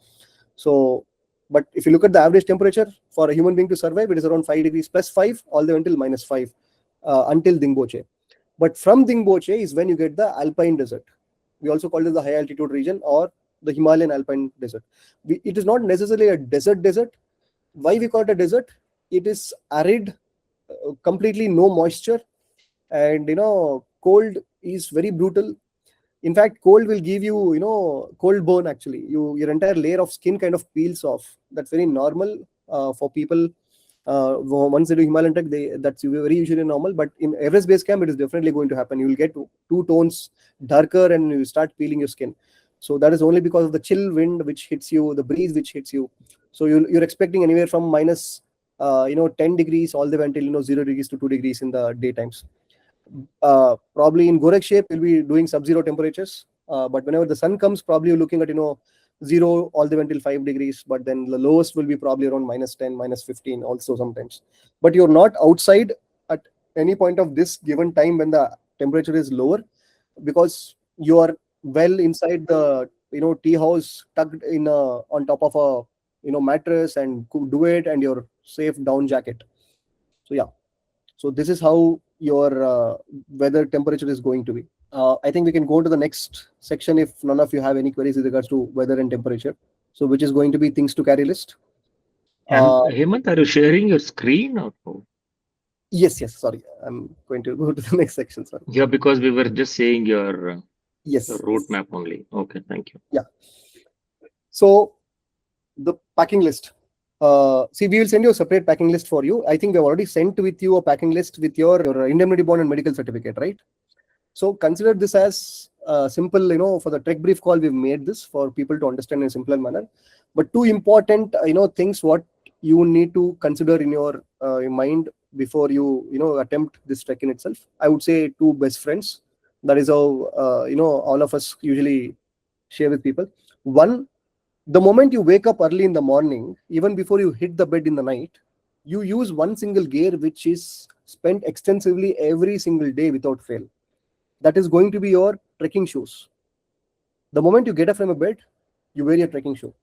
So but if you look at the average temperature for a human being to survive, it is around 5 degrees plus 5 all the way until minus 5 until Dingboche. But from Dingboche is when you get the alpine desert. We also call it the high altitude region or the Himalayan alpine desert. It is not necessarily a desert. Why we call it a desert? It is arid, completely no moisture, and cold is very brutal. In fact, cold will give you cold burn. Actually, your entire layer of skin kind of peels off. That's very normal for people. Once they do Himalayan trek, that's very usually normal. But in Everest Base Camp, it is definitely going to happen. You will get two tones darker, and you start peeling your skin. So that is only because of the chill wind which hits you, the breeze which hits you. So you're expecting anywhere from minus 10 degrees all the way until 0 degrees to 2 degrees in the daytimes. Probably in Gorak shape, we'll be doing sub-zero temperatures. But whenever the sun comes, probably you're looking at 0 all the way until 5 degrees. But then the lowest will be probably around minus 10, minus 15 also sometimes. But you're not outside at any point of this given time when the temperature is lower, because you are well inside the tea house, tucked in on top of a mattress, and could do it, and your safe down jacket. So yeah. So this is how your weather temperature is going to be. I think we can go to the next section if none of you have any queries with regards to weather and temperature. So which is going to be things to carry list. And Hemant, are you sharing your screen or no? Yes. Sorry, I'm going to go to the next section. Sorry. Yeah, because we were just saying your Yes. roadmap only. Okay, thank you. Yeah. So the packing list. See, we will send you a separate packing list for you. I think we have already sent with you a packing list with your indemnity bond and medical certificate, right? So consider this as simple, for the Trek Brief call, we've made this for people to understand in a simpler manner. But two important, things what you need to consider in your mind before you attempt this trek in itself. I would say two best friends. That is how, all of us usually share with people. One, the moment you wake up early in the morning, even before you hit the bed in the night, you use one single gear which is spent extensively every single day without fail. That is going to be your trekking shoes. The moment you get up from a bed, you wear your trekking shoe,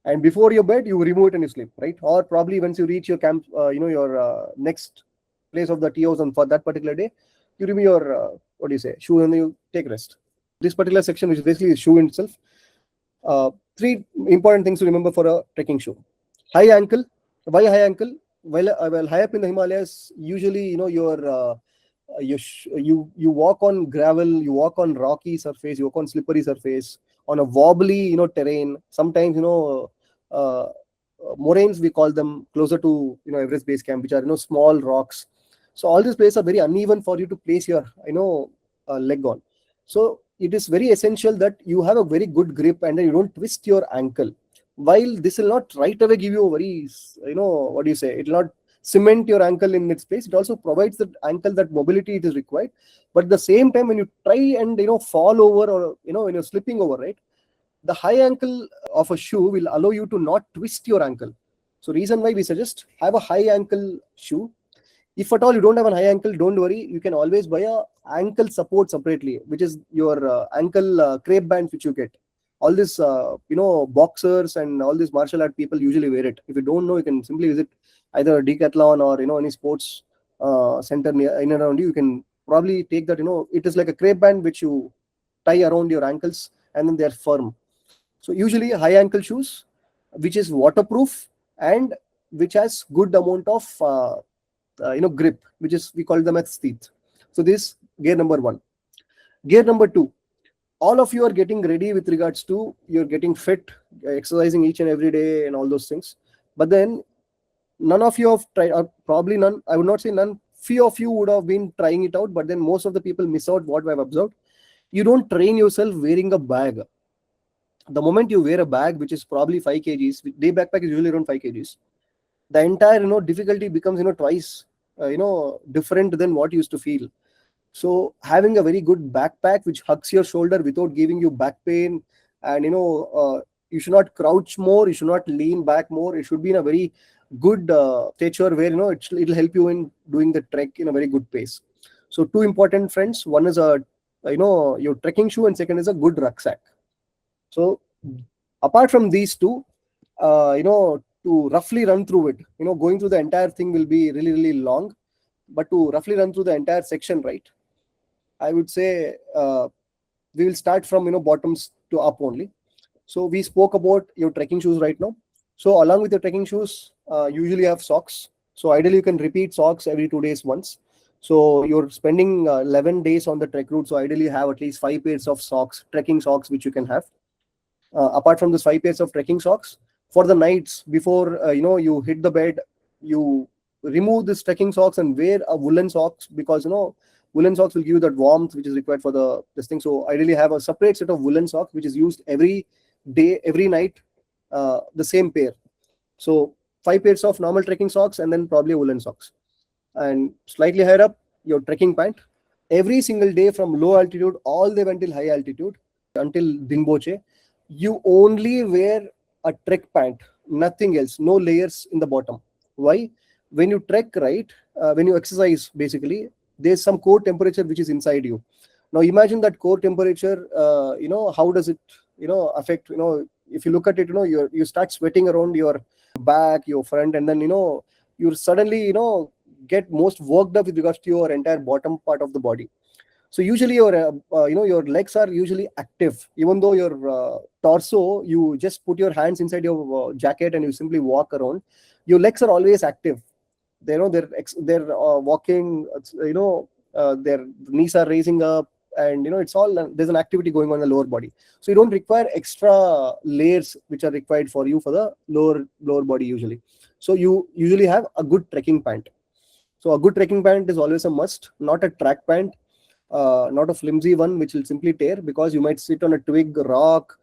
and before your bed, you remove it and you sleep, right? Or probably once you reach your camp, your next place of the TOs on for that particular day, you remove your shoe and you take rest. This particular section, which is basically shoe in itself. Three important things to remember for a trekking shoe. High ankle. Why high ankle? Well, high up in the Himalayas, usually you walk on gravel, you walk on rocky surface, you walk on slippery surface, on a wobbly terrain. Sometimes moraines, we call them, closer to Everest Base Camp, which are small rocks. So all these places are very uneven for you to place your leg on. So it is very essential that you have a very good grip and then you don't twist your ankle. While this will not right away give you a very, what do you say, it will not cement your ankle in its place. It also provides the ankle that mobility it is required. But at the same time, when you try and fall over, or when you're slipping over, right, the high ankle of a shoe will allow you to not twist your ankle. So reason why we suggest have a high ankle shoe. If at all you don't have an high ankle, don't worry, you can always buy a ankle support separately, which is your ankle crepe bands, which you get. All this boxers and all these martial art people usually wear it. If you don't know, you can simply visit either a decathlon or any sports center near in and around you. You can probably take that. It is like a crepe band which you tie around your ankles, and then they're firm. So usually high ankle shoes, which is waterproof and which has good amount of grip, which is we call them as teeth. So this gear number one. Gear number two, all of you are getting ready with regards to you're getting fit, exercising each and every day and all those things. But then none of you have tried, or probably none, I would not say none, few of you would have been trying it out, but then most of the people miss out what I've observed. You don't train yourself wearing a bag. The moment you wear a bag which is probably 5 kgs, day backpack is usually around 5 kgs, the entire difficulty becomes twice different than what you used to feel. So having a very good backpack which hugs your shoulder without giving you back pain, and you should not crouch more, you should not lean back more, it should be in a very good stature where it'll help you in doing the trek in a very good pace. So two important friends, one is a your trekking shoe, and second is a good rucksack. So apart from these two, to roughly run through it, going through the entire thing will be really, really long. But to roughly run through the entire section, right, I would say we will start from bottoms to up only. So we spoke about your trekking shoes right now. So along with your trekking shoes, usually have socks. So ideally you can repeat socks every 2 days once. So you're spending 11 days on the trek route. So ideally you have at least 5 pairs of socks, trekking socks, which you can have. Apart from this 5 pairs of trekking socks, for the nights before you hit the bed, you remove this trekking socks and wear a woolen socks, because woolen socks will give you that warmth which is required for this thing. So ideally have a separate set of woolen socks which is used every day, every night, the same pair. So 5 pairs of normal trekking socks, and then probably woolen socks. And slightly higher up, your trekking pant. Every single day from low altitude all the way until high altitude, until Dingboche, you only wear a trek pant, nothing else, no layers in the bottom. Why? When you trek, right, when you exercise, basically, there's some core temperature which is inside you. Now imagine that core temperature, how does it, affect, if you look at it, you start sweating around your back, your front, and then, you suddenly, get most worked up with regards to your entire bottom part of the body. So usually your legs are usually active, even though your torso, you just put your hands inside your jacket and you simply walk around. Your legs are always active. They're walking. Their knees are raising up, and it's all, there's an activity going on in the lower body. So you don't require extra layers which are required for you for the lower body usually. So you usually have a good trekking pant. So a good trekking pant is always a must, not a track pant. Not a flimsy one which will simply tear, because you might sit on a twig, rock,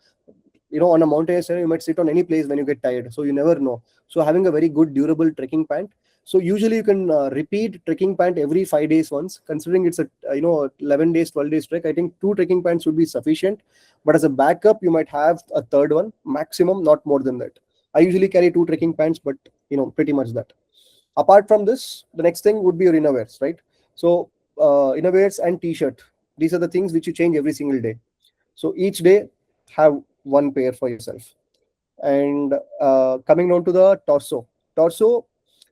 on a mountain, you might sit on any place when you get tired. So you never know. So having a very good durable trekking pant. So usually you can repeat trekking pant every 5 days once. Considering it's a 11 days, 12 days trek, I think 2 trekking pants would be sufficient. But as a backup, you might have a third one, maximum, not more than that. I usually carry 2 trekking pants, but pretty much that. Apart from this, the next thing would be your innerwears, right? So innerwears and t-shirt, these are the things which you change every single day. So each day have one pair for yourself. And coming down to the torso,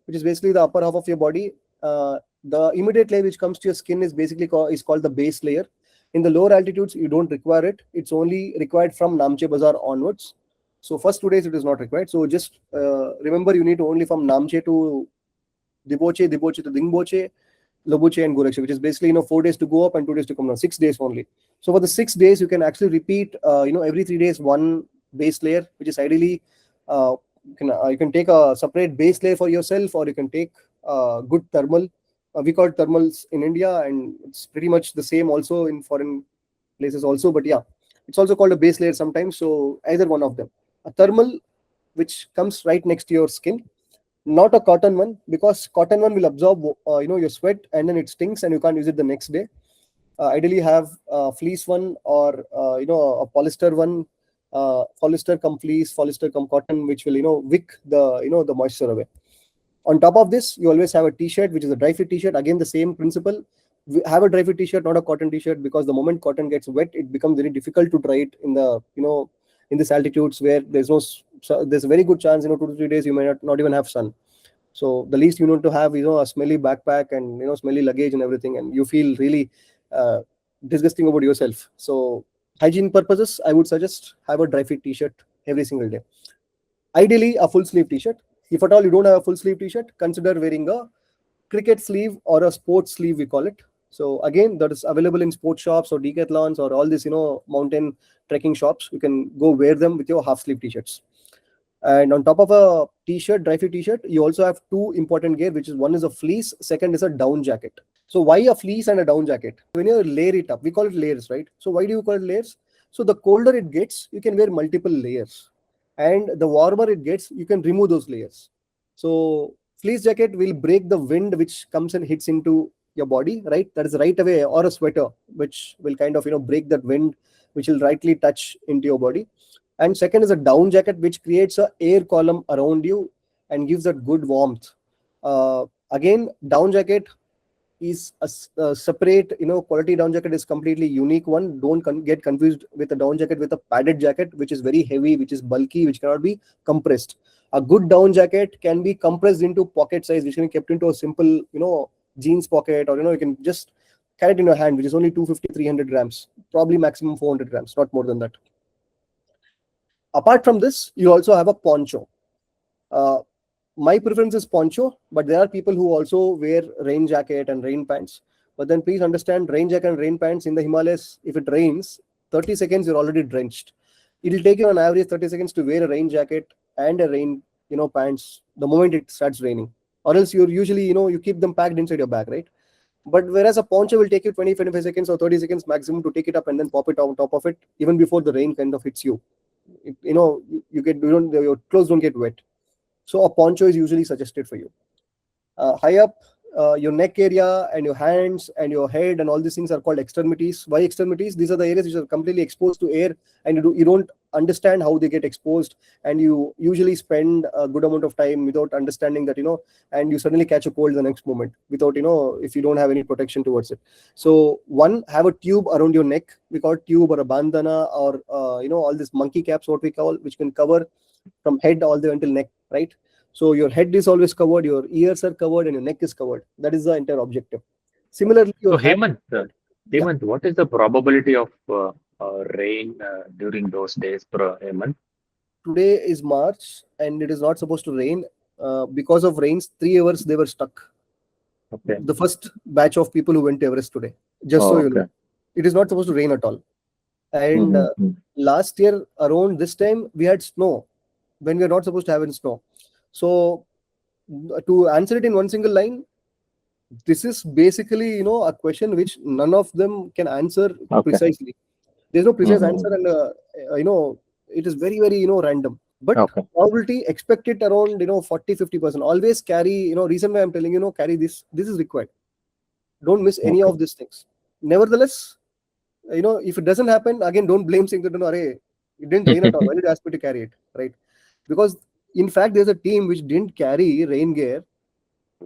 which is basically the upper half of your body, the immediate layer which comes to your skin is basically called the base layer. In the lower altitudes you don't require it. It's only required from Namche Bazaar onwards. So first 2 days it is not required. So just remember, you need only from Namche to Diboche to Dingboche, Lobuche and Goraksha, which is basically 4 days to go up and 2 days to come down, 6 days only. So for the 6 days, you can actually repeat every 3 days one base layer, which is ideally you can take a separate base layer for yourself, or you can take good thermal. We call it thermals in India, and it's pretty much the same also in foreign places also. But yeah, it's also called a base layer sometimes. So either one of them, a thermal which comes right next to your skin, not a cotton one, because cotton one will absorb your sweat, and then it stinks and you can't use it the next day. Ideally have a fleece one, or a polyester one, polyester come fleece, polyester come cotton, which will wick the moisture away. On top of this, you always have a t-shirt, which is a dry fit t-shirt. Again, the same principle. Have a dry fit t-shirt, not a cotton t-shirt, because the moment cotton gets wet, it becomes very difficult to dry it in the in these altitudes where there's a very good chance 2 to 3 days you may not even have sun. So the least you need to have a smelly backpack and smelly luggage and everything, and you feel really uh, disgusting about yourself. So hygiene purposes, I would suggest have a dry fit t-shirt every single day. Ideally, a full sleeve t-shirt. If at all you don't have a full sleeve t-shirt, consider wearing a cricket sleeve or a sports sleeve, we call it. So again, that is available in sports shops or decathlons or all these mountain trekking shops. You can go wear them with your half sleeve t-shirts. And on top of a t-shirt, dry fit t-shirt, you also have two important gear, which is one is a fleece, second is a down jacket. So why a fleece and a down jacket? When you layer it up, we call it layers, right? So why do you call it layers? So the colder it gets, you can wear multiple layers, and the warmer it gets, you can remove those layers. So fleece jacket will break the wind which comes and hits into your body, right? That is right away, or a sweater, which will kind of break that wind, which will rightly touch into your body. And second is a down jacket, which creates a air column around you and gives that good warmth. Again, down jacket is a separate quality. Down jacket is completely unique one. Don't get confused with a down jacket with a padded jacket, which is very heavy, which is bulky, which cannot be compressed. A good down jacket can be compressed into pocket size, which can be kept into a simple jeans pocket, or you can just carry it in your hand, which is only 250-300 grams, probably maximum 400 grams, not more than that. Apart from this, you also have a poncho. My preference is poncho, but there are people who also wear rain jacket and rain pants. But then please understand, rain jacket and rain pants in the Himalayas, if it rains, 30 seconds you're already drenched. It'll take you on average 30 seconds to wear a rain jacket and a rain pants the moment it starts raining. Or else you're usually you keep them packed inside your bag, right? But whereas a poncho will take you 20-25 seconds or 30 seconds maximum to take it up and then pop it on top of it, even before the rain kind of hits you. Your clothes don't get wet. So a poncho is usually suggested for you. High up, your neck area and your hands and your head and all these things are called extremities. Why extremities? These are the areas which are completely exposed to air, and you don't understand how they get exposed, and you usually spend a good amount of time without understanding that, and you suddenly catch a cold the next moment without, if you don't have any protection towards it. So one, have a tube around your neck. We call it tube or a bandana, or all these monkey caps, what we call, which can cover from head all the way until neck, right? So your head is always covered, your ears are covered, and your neck is covered. That is the entire objective. Similarly, So your hand. Yeah. Hemant, what is the probability of rain during those days, Hemant? Today is March, and it is not supposed to rain. Because of rains, 3 hours they were stuck. Okay. The first batch of people who went to Everest today. Just so you know, it is not supposed to rain at all. And last year around this time we had snow when we are not supposed to have any snow. So to answer it in one single line, this is basically a question which none of them can answer precisely. There's no precise answer, and it is very, very random. But probability, expect it around 40-50%. Always carry, reason why I'm telling carry this is required. Don't miss any of these things. Nevertheless, if it doesn't happen, again, don't blame saying that it didn't rain at all. Why did you ask me to carry it, right? Because in fact, there's a team which didn't carry rain gear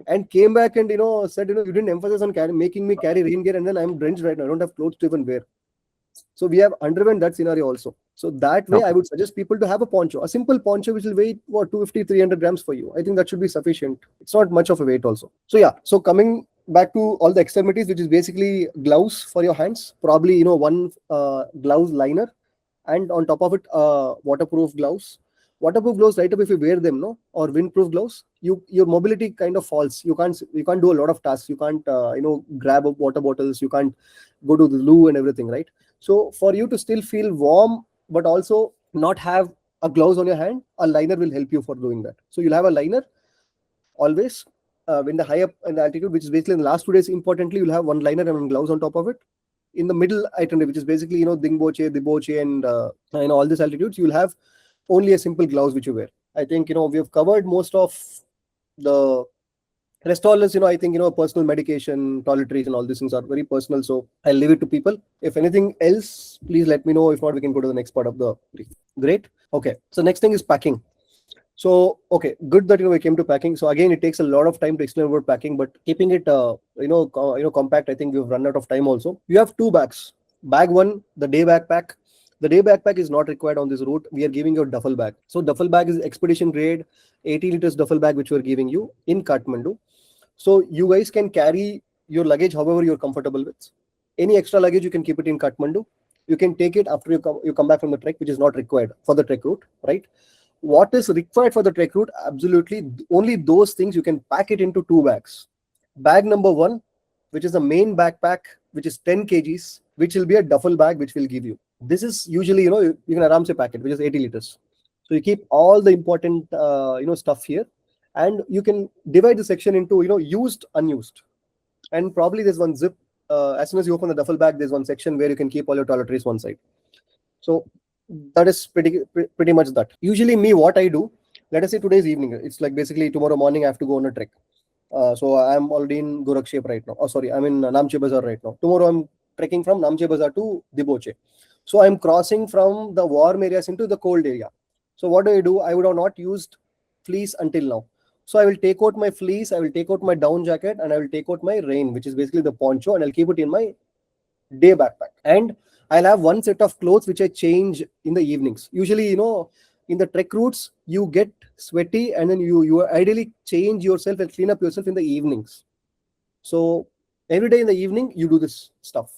and came back and said, you didn't emphasize on making me carry rain gear, and then I'm drenched right now. I don't have clothes to even wear. So we have underwent that scenario also. So that way, I would suggest people to have a poncho, a simple poncho which will weigh 250-300 grams for you. I think that should be sufficient. It's not much of a weight also. So yeah, so coming back to all the extremities, which is basically gloves for your hands, probably one gloves liner, and on top of it, waterproof gloves. Waterproof gloves, right up if you wear them, or windproof gloves, your mobility kind of falls. You can't do a lot of tasks. You can't grab up water bottles. You can't go to the loo and everything, right? So for you to still feel warm but also not have a gloves on your hand, a liner will help you for doing that. So you'll have a liner always when the high up in the altitude, which is basically in the last 2 days. Importantly, you'll have one liner and one gloves on top of it. In the middle itinerary, which is basically Dingboche, Diboche, and all these altitudes, you'll have only a simple gloves which you wear. I think we have covered most of the rest. All is I think personal medication, toiletries, and all these things are very personal. So I'll leave it to people. If anything else, please let me know. If not, we can go to the next part of the brief. Great. Okay. So next thing is packing. So okay, good that we came to packing. So again, it takes a lot of time to explain about packing, but keeping it compact. I think we've run out of time. Also, you have two bags. Bag one, the day backpack. The day backpack is not required on this route. We are giving you a duffel bag. So duffel bag is expedition grade, 80 liters duffel bag, which we're giving you in Kathmandu. So you guys can carry your luggage however you're comfortable with. Any extra luggage you can keep it in Kathmandu. You can take it after you come back from the trek, which is not required for the trek route, right? What is required for the trek route? Absolutely only those things you can pack it into two bags. Bag number one, which is the main backpack, which is 10 kgs, which will be a duffel bag, which will give you. This is usually you can aram se pack it, which is 80 liters. So you keep all the important stuff here, and you can divide the section into used, unused, and probably there's one zip. As soon as you open the duffel bag, there's one section where you can keep all your toiletries one side. So that is pretty much that. Usually me, what I do, let us say today's evening, it's like basically tomorrow morning I have to go on a trek. So I'm already in Gorakshep right now. Oh, sorry, I'm in Namche Bazaar right now. Tomorrow I'm trekking from Namche Bazaar to Diboche. So I'm crossing from the warm areas into the cold area. So what do? I would have not used fleece until now. So I will take out my fleece, I will take out my down jacket, and I will take out my rain, which is basically the poncho, and I'll keep it in my day backpack. And I'll have one set of clothes which I change in the evenings. Usually, in the trek routes, you get sweaty, and then you ideally change yourself and clean up yourself in the evenings. So every day in the evening, you do this stuff,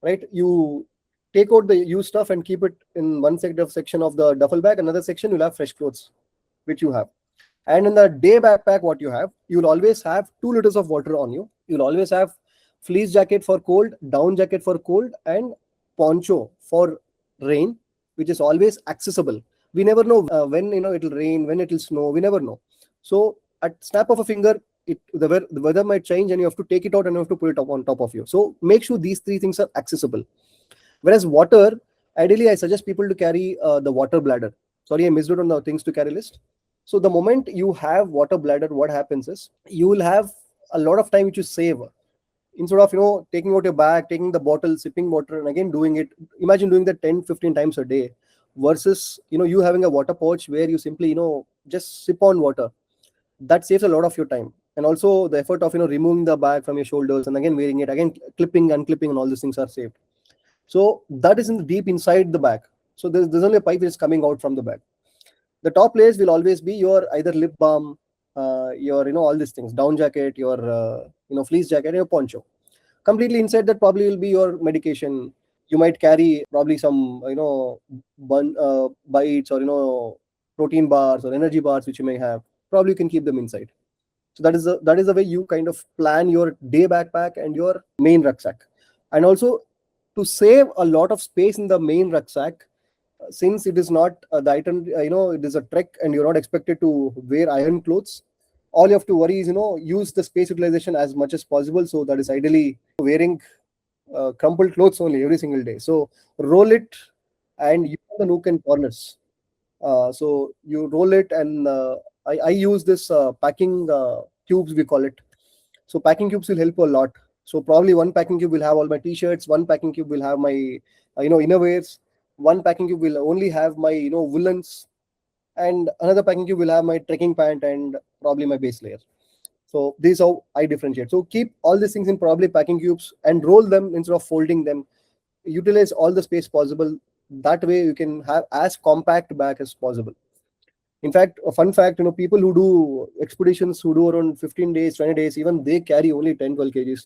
right? You take out the used stuff and keep it in one section of the duffel bag. Another section, you'll have fresh clothes, which you have. And in the day backpack, what you have, you'll always have 2 liters of water on you. You'll always have fleece jacket for cold, down jacket for cold, and poncho for rain, which is always accessible. We never know when it'll rain, when it'll snow. We never know. So at snap of a finger, the weather might change, and you have to take it out and you have to put it up on top of you. So make sure these three things are accessible. Whereas water, ideally, I suggest people to carry the water bladder. Sorry, I missed it on the things to carry list. So the moment you have water bladder, what happens is you will have a lot of time which you save. Instead of taking out your bag, taking the bottle, sipping water, and again doing it. Imagine doing that 10-15 times a day, versus you having a water pouch where you simply just sip on water. That saves a lot of your time, and also the effort of removing the bag from your shoulders and again wearing it, again clipping, unclipping, and all these things are saved. So that is in the deep inside the bag. So there's only a pipe which is coming out from the bag. The top layers will always be your either lip balm, your all these things, down jacket, your fleece jacket, your poncho. Completely inside that probably will be your medication. You might carry probably some bites, or protein bars or energy bars which you may have. Probably you can keep them inside. So that is the way you kind of plan your day backpack and your main rucksack. And also, to save a lot of space in the main rucksack, since it is not the item, it is a trek and you're not expected to wear iron clothes, all you have to worry is use the space utilization as much as possible. So that is ideally wearing crumpled clothes only every single day. So roll it and use the nook and corners. So you roll it, and I use this packing cubes, we call it. So packing cubes will help a lot. So probably one packing cube will have all my t-shirts, one packing cube will have my innerwears, one packing cube will only have my woolens, and another packing cube will have my trekking pant and probably my base layer. So this is how I differentiate. So keep all these things in probably packing cubes and roll them instead of folding them. Utilize all the space possible. That way you can have as compact bag as possible. In fact, a fun fact, people who do expeditions, who do around 15 days, 20 days, even they carry only 10, 12 kgs.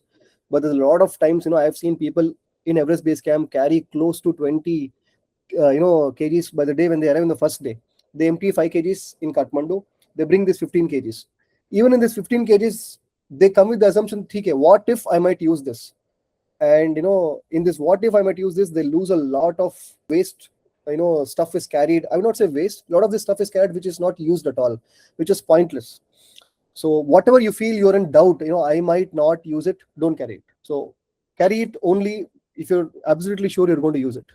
But there's a lot of times, I've seen people in Everest Base Camp carry close to 20, kgs by the day when they arrive in the first day. They empty 5 kgs in Kathmandu. They bring this 15 kgs. Even in this 15 kgs, they come with the assumption, okay, what if I might use this? And, in this, what if I might use this, they lose a lot of waste. Stuff is carried. I would not say waste. A lot of this stuff is carried which is not used at all, which is pointless. So whatever you feel you're in doubt, I might not use it, don't carry it. So carry it only if you're absolutely sure you're going to use it.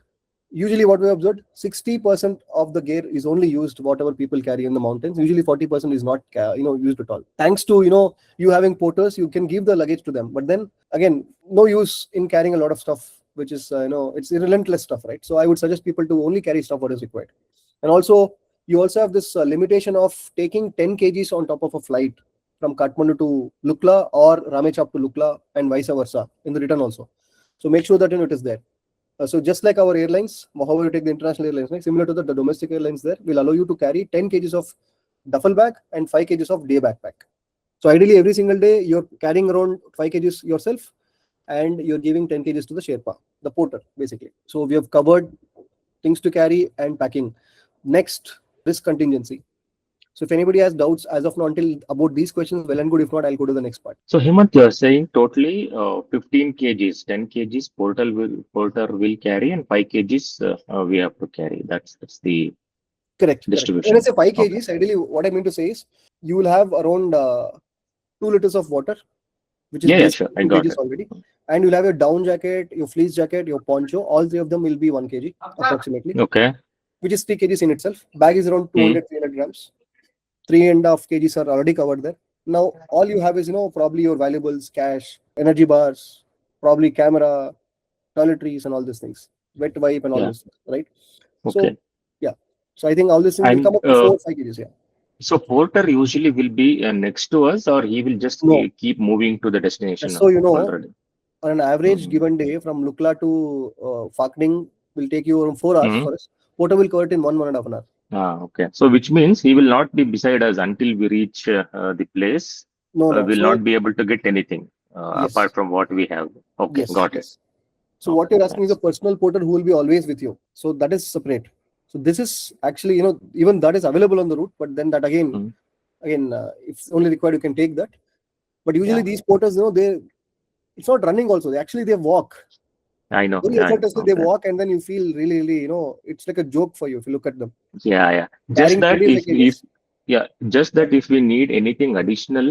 usually what we observed, 60% of the gear is only used whatever people carry in the mountains. Usually 40% is not used at all. Thanks to you having porters, you can give the luggage to them, but then again, no use in carrying a lot of stuff which is it's relentless stuff, right? So I would suggest people to only carry stuff what is required. And also you also have this limitation of taking 10 kgs on top of a flight from Kathmandu to Lukla or Ramechhap to Lukla and vice versa in the return also. So make sure that it is there. So just like our airlines, however you take the international airlines, right, similar to the domestic airlines, there will allow you to carry 10 kgs of duffel bag and 5 kgs of day backpack. So ideally every single day you're carrying around 5 kgs yourself and you're giving 10 kgs to the Sherpa, the porter basically. So we have covered things to carry and packing. Next, risk contingency. So if anybody has doubts as of now until about these questions, well and good. If not, I'll go to the next part. So Hemant, you're saying totally 15 kgs, 10 kgs porter will carry, and 5 kgs we have to carry. That's the Correct. When I distribution. say 5 Okay. kgs, ideally what I mean to say is you will have around 2 liters of water, which is Yeah, basically sure. I 2 got kgs it. already. And you'll have your down jacket, your fleece jacket, your poncho. All three of them will be 1 kg approximately, Okay. which is 3 kgs in itself. Bag is around Hmm. 300 grams. 3.5 kgs are already covered there. Now all you have is probably your valuables, cash, energy bars, probably camera, toiletries, and all these things, wet wipe and all Yeah. this, right? So Okay. yeah, so I think all these things will And come up to 4 or 5 kgs. Yeah. so porter usually will be next to us, or he will just No, keep moving to the destination so already. on an average Hmm. given day from Lukla to Fakning will take you around 4 hours Hmm. for us. Porter will cover it in 1.5 hour. Ah, okay. So which means he will not be beside us until we reach the place. No. We'll So not be able to get anything yes, apart from what we have. Okay, yes, got it. yes. So what Okay, you're asking is a that's personal porter who will be always with you. So that is separate. So this is actually even that is available on the route, but then that mm, again if only required you can take that. But usually yeah. these porters they it's not running also. They walk I know. very Yeah, I know. effortlessly. They Okay. walk and then you feel really it's like a joke for you if you look at them Yeah, yeah. Just carrying that 25 if kgs. yeah, just that if we need anything additional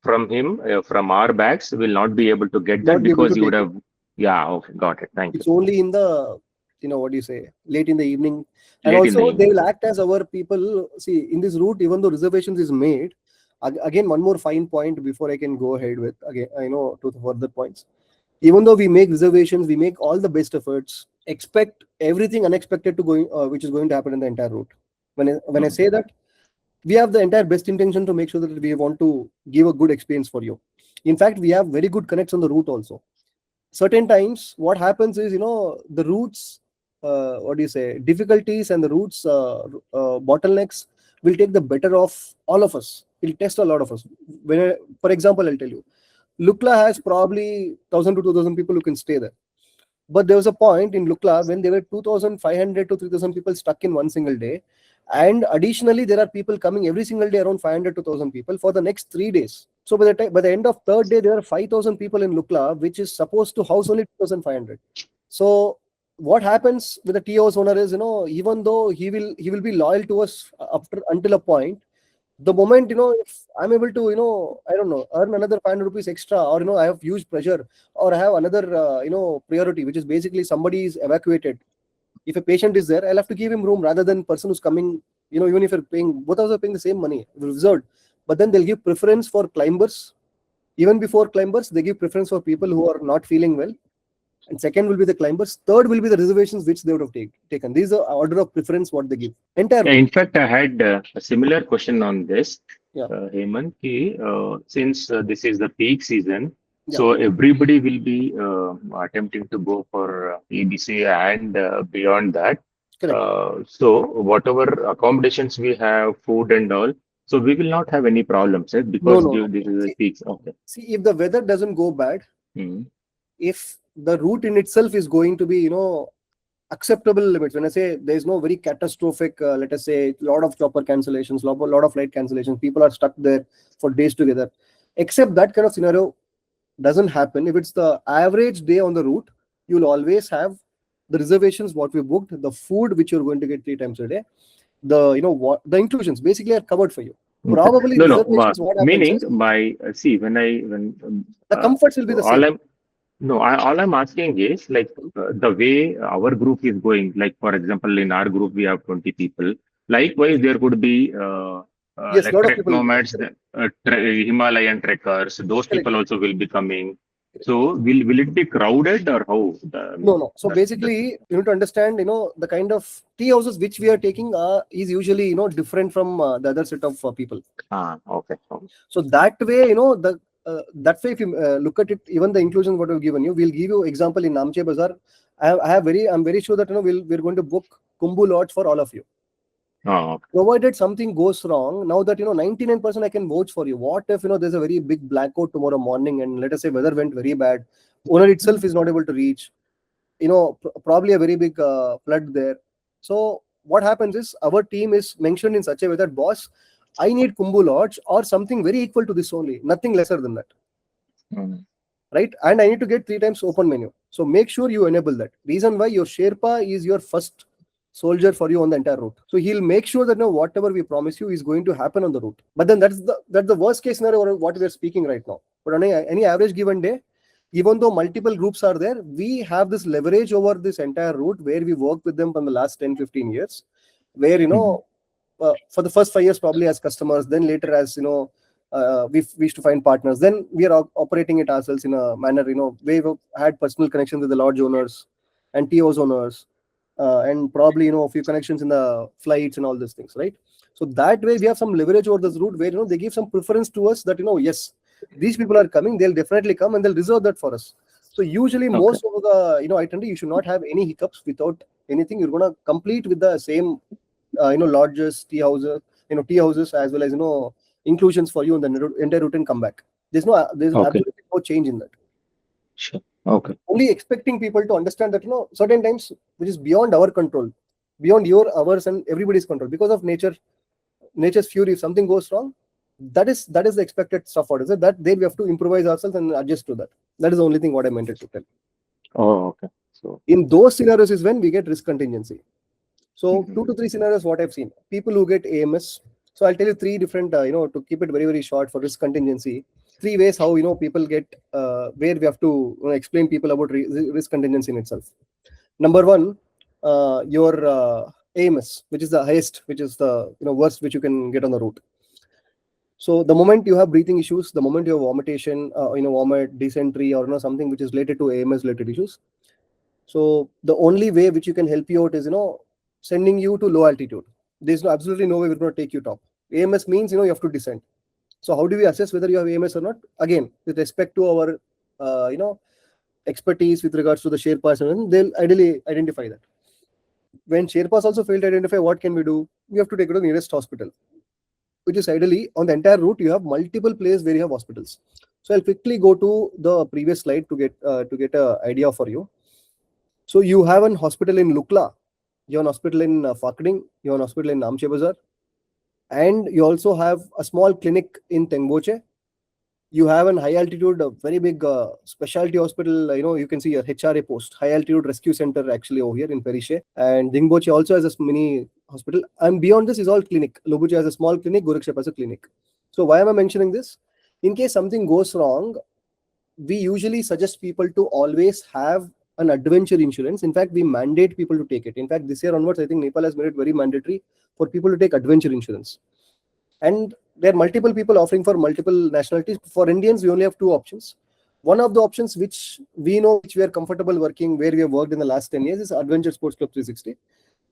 from him from our bags, we'll not be able to get that Not be able because to you would take it. have. Yeah. Okay, got it. Thank you. It's only in the what do you say, late in the evening. And Late in the also they evening. will act as our people. See, in this route, even though reservations is made, again one more fine point before I can go ahead with again to the further points. Even though we make reservations, we make all the best efforts, expect everything unexpected to going which is going to happen in the entire route. When I Mm, say that, we have the entire best intention to make sure that we want to give a good experience for you. In fact, we have very good connects on the route also. Certain times what happens is the routes what do you say, difficulties and the routes bottlenecks will take the better of all of us. It'll test a lot of us. For example, I'll tell you, Lukla has probably 1,000 to 2,000 people who can stay there. But there was a point in Lukla when there were 2,500 to 3,000 people stuck in one single day. And additionally, there are people coming every single day, around 500 to 1,000 people for the next 3 days. So by the end of third day, there are 5,000 people in Lukla, which is supposed to house only 2,500. So what happens with the tea house owner is, even though he will be loyal to us after until a point, the moment if I'm able to I don't know, earn another 500 rupees extra, or I have huge pressure, or I have another priority, which is basically somebody is evacuated. If a patient is there, I'll have to give him room rather than person who's coming. Even if you're paying, both of us are paying the same money reserved, but then they'll give preference for climbers. Even before climbers, they give preference for people who are not feeling well. And second will be the climbers. Third will be the reservations which they would have taken. These are order of preference what they give. Entire yeah, route. in fact, I had a similar question on this, Yeah. Hemant. Since this is the peak season, Yeah. so everybody will be attempting to go for EBC and beyond that. Correct. So whatever accommodations we have, food and all, so we will not have any problems, right? No, Because no, no. this is the peaks. Okay. See, if the weather doesn't go bad, Hmm. if the route in itself is going to be acceptable limits. When I say there's no very catastrophic, let us say, lot of chopper cancellations, lot of flight cancellations, people are stuck there for days together. Except that kind of scenario doesn't happen. If it's the average day on the route, you'll always have the reservations what we booked, the food which you're going to get 3 times a day, the what the inclusions basically are covered for you. Okay. Probably No, no. reservations, what happens Meaning is by see when the comforts will be the all same. I'm No, all I'm asking is like the way our group is going. Like for example, in our group we have 20 people. Likewise, there could be Yes, like lot of Trek people will be there. Nomads, Himalayan trekkers. Those Correct. people also will be coming. So will it be crowded or how? No, no. So That's basically, you need to understand, the kind of tea houses which we are taking is usually, different from the other set of people. okay. Okay. So that way, that way, if you look at it, even the inclusion what we've given you, we'll give you example in Namche Bazaar. I'm very sure that we're going to book Kumbu Lodge for all of you. Okay. Provided something goes wrong, now that 99% I can vouch for you. What if there's a very big blackout tomorrow morning, and let us say weather went very bad, owner itself is not able to reach, probably a very big flood there. So what happens is our team is mentioned in such a way that, boss, I need Kumbu Lodge or something very equal to this only, nothing lesser than that, Mm. right? And I need to get 3 times open menu. So make sure you enable that. Reason why, your Sherpa is your first soldier for you on the entire route. So he'll make sure that whatever we promise you is going to happen on the route. But then that's the worst case scenario or what we're speaking right now. But on any average given day, even though multiple groups are there, we have this leverage over this entire route where we work with them from the last 10-15 years, where Mhm. for the first 5 years probably as customers, then later as we used to find partners, then we are operating it ourselves in a manner, we've had personal connections with the lodge owners and TOs owners, and probably a few connections in the flights and all these things, right? So that way we have some leverage over this route where they give some preference to us that yes, these people are coming, they'll definitely come and they'll reserve that for us. So usually Okay. most of the itinerary, you should not have any hiccups without anything. You're going to complete with the same lodges, tea houses, as well as inclusions for you in the entire route and come back. There's Okay. absolutely no change in that. Sure. Okay. Only expecting people to understand that certain times which is beyond our control, beyond your, ours, and everybody's control, because of nature's fury. If something goes wrong, that is the expected stuff. What is it that there we have to improvise ourselves and adjust to that. That is the only thing what I meant to tell. Oh, okay. So. In those scenarios is when we get risk contingency. So Mhm. 2 to 3 scenarios what I've seen. People who get AMS. So I'll tell you three different, to keep it very, very short for risk contingency. Three ways how people get where we have to explain people about risk contingency in itself. Number one, your AMS, which is the highest, which is the worst which you can get on the route. So the moment you have breathing issues, the moment you have vomitation, vomit, dysentery, or something which is related to AMS related issues. So the only way which you can help you out is sending you to low altitude. There's absolutely no way we're going to take you top. AMS means you have to descend. So how do we assess whether you have AMS or not? Again, with respect to our expertise with regards to the Sherpas, and they'll ideally identify that. When Sherpas also fail to identify, what can we do? We have to take it to the nearest hospital, which is ideally on the entire route. You have multiple places where you have hospitals. So I'll quickly go to the previous slide to get a idea for you. So you have an hospital in Lukla, you have an hospital in Fakding, you have an hospital in Namche Bazar, and you also have a small clinic in Tengboche. You have an high altitude, a very big specialty hospital. You can see your HRA post, high altitude rescue center, actually over here in Perishe. And Dingboche also has a mini hospital. And beyond this is all clinic. Lobuche has a small clinic, Gorakshep has a clinic. So why am I mentioning this? In case something goes wrong, we usually suggest people to always have an adventure insurance. In fact, we mandate people to take it. In fact, this year onwards, I think Nepal has made it very mandatory for people to take adventure insurance. And there are multiple people offering for multiple nationalities. For Indians, we only have two options. One of the options which we know, which we are comfortable working, where we have worked in the last 10 years, is Adventure Sports Club 360.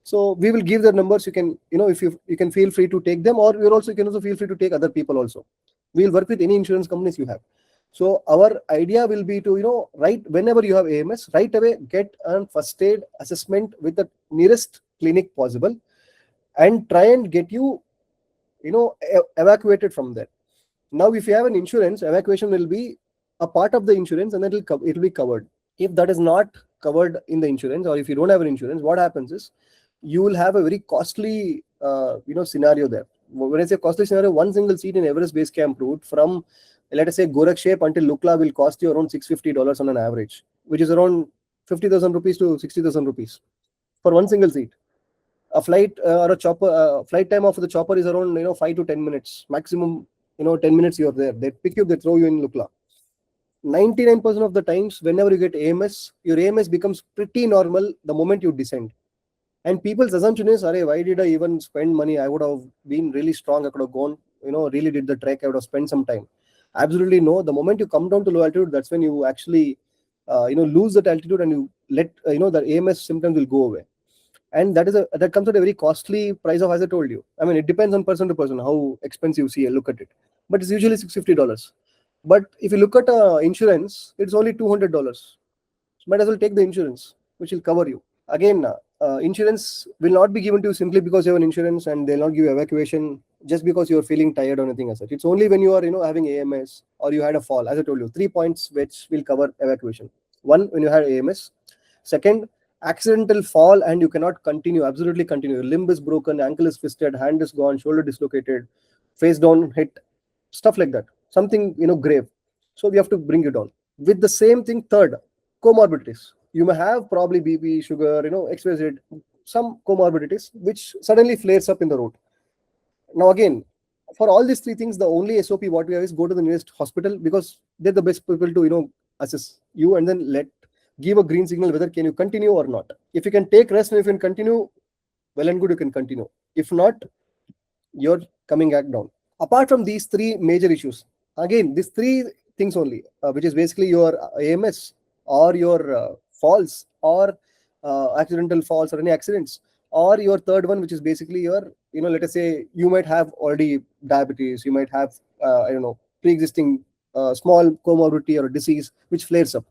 So we will give the numbers. You can, if you can feel free to take them, or you can also feel free to take other people also. We'll work with any insurance companies you have. So our idea will be to, right whenever you have AMS, right away get a first aid assessment with the nearest clinic possible, and try and get you, evacuated from there. Now, if you have an insurance, evacuation will be a part of the insurance, and it'll be covered. If that is not covered in the insurance, or if you don't have an insurance, what happens is you will have a very costly, scenario there. When I say costly scenario, one single seat in Everest Base Camp route from, let us say, Gorakshep until Lukla will cost you around $650 on an average, which is around 50,000 rupees to 60,000 rupees for one single seat. A flight or a chopper, flight time of the chopper is around 5 to 10 minutes maximum. 10 minutes you're there. They pick you, they throw you in Lukla. 99% of the times, whenever you get AMS, your AMS becomes pretty normal the moment you descend. And people's assumption is, "Arey, why did I even spend money? I would have been really strong. I could have gone, really did the trek. I would have spent some time." Absolutely no. The moment you come down to low altitude, that's when you actually, lose that altitude, and you let, the AMS symptoms will go away. And that comes at a very costly price of, as I told you. I mean, it depends on person to person how expensive you see. Look at it, but it's usually $650. But if you look at insurance, it's only $200. So might as well take the insurance, which will cover you. Again, insurance will not be given to you simply because you have an insurance, and they'll not give you evacuation just because you're feeling tired or anything as such. It's only when you are, having AMS or you had a fall. As I told you, 3 points which will cover evacuation. One, when you had AMS. Second, accidental fall and you cannot continue, absolutely continue. Your limb is broken, ankle is twisted, hand is gone, shoulder dislocated, face down hit, stuff like that. Something, grave. So we have to bring you down. With the same thing, third, comorbidities. You may have probably BP, sugar, XYZ, some comorbidities which suddenly flares up in the road. Now again, for all these three things, the only SOP what we have is go to the nearest hospital, because they're the best people to assess you, and then give a green signal whether can you continue or not. If you can take rest and if you can continue, well and good, you can continue. If not, you're coming back down. Apart from these three major issues, again, these three things only, which is basically your AMS or your falls or accidental falls or any accidents, or your third one, which is basically your, let us say you might have already diabetes, you might have, I don't know, pre-existing small comorbidity or disease which flares up.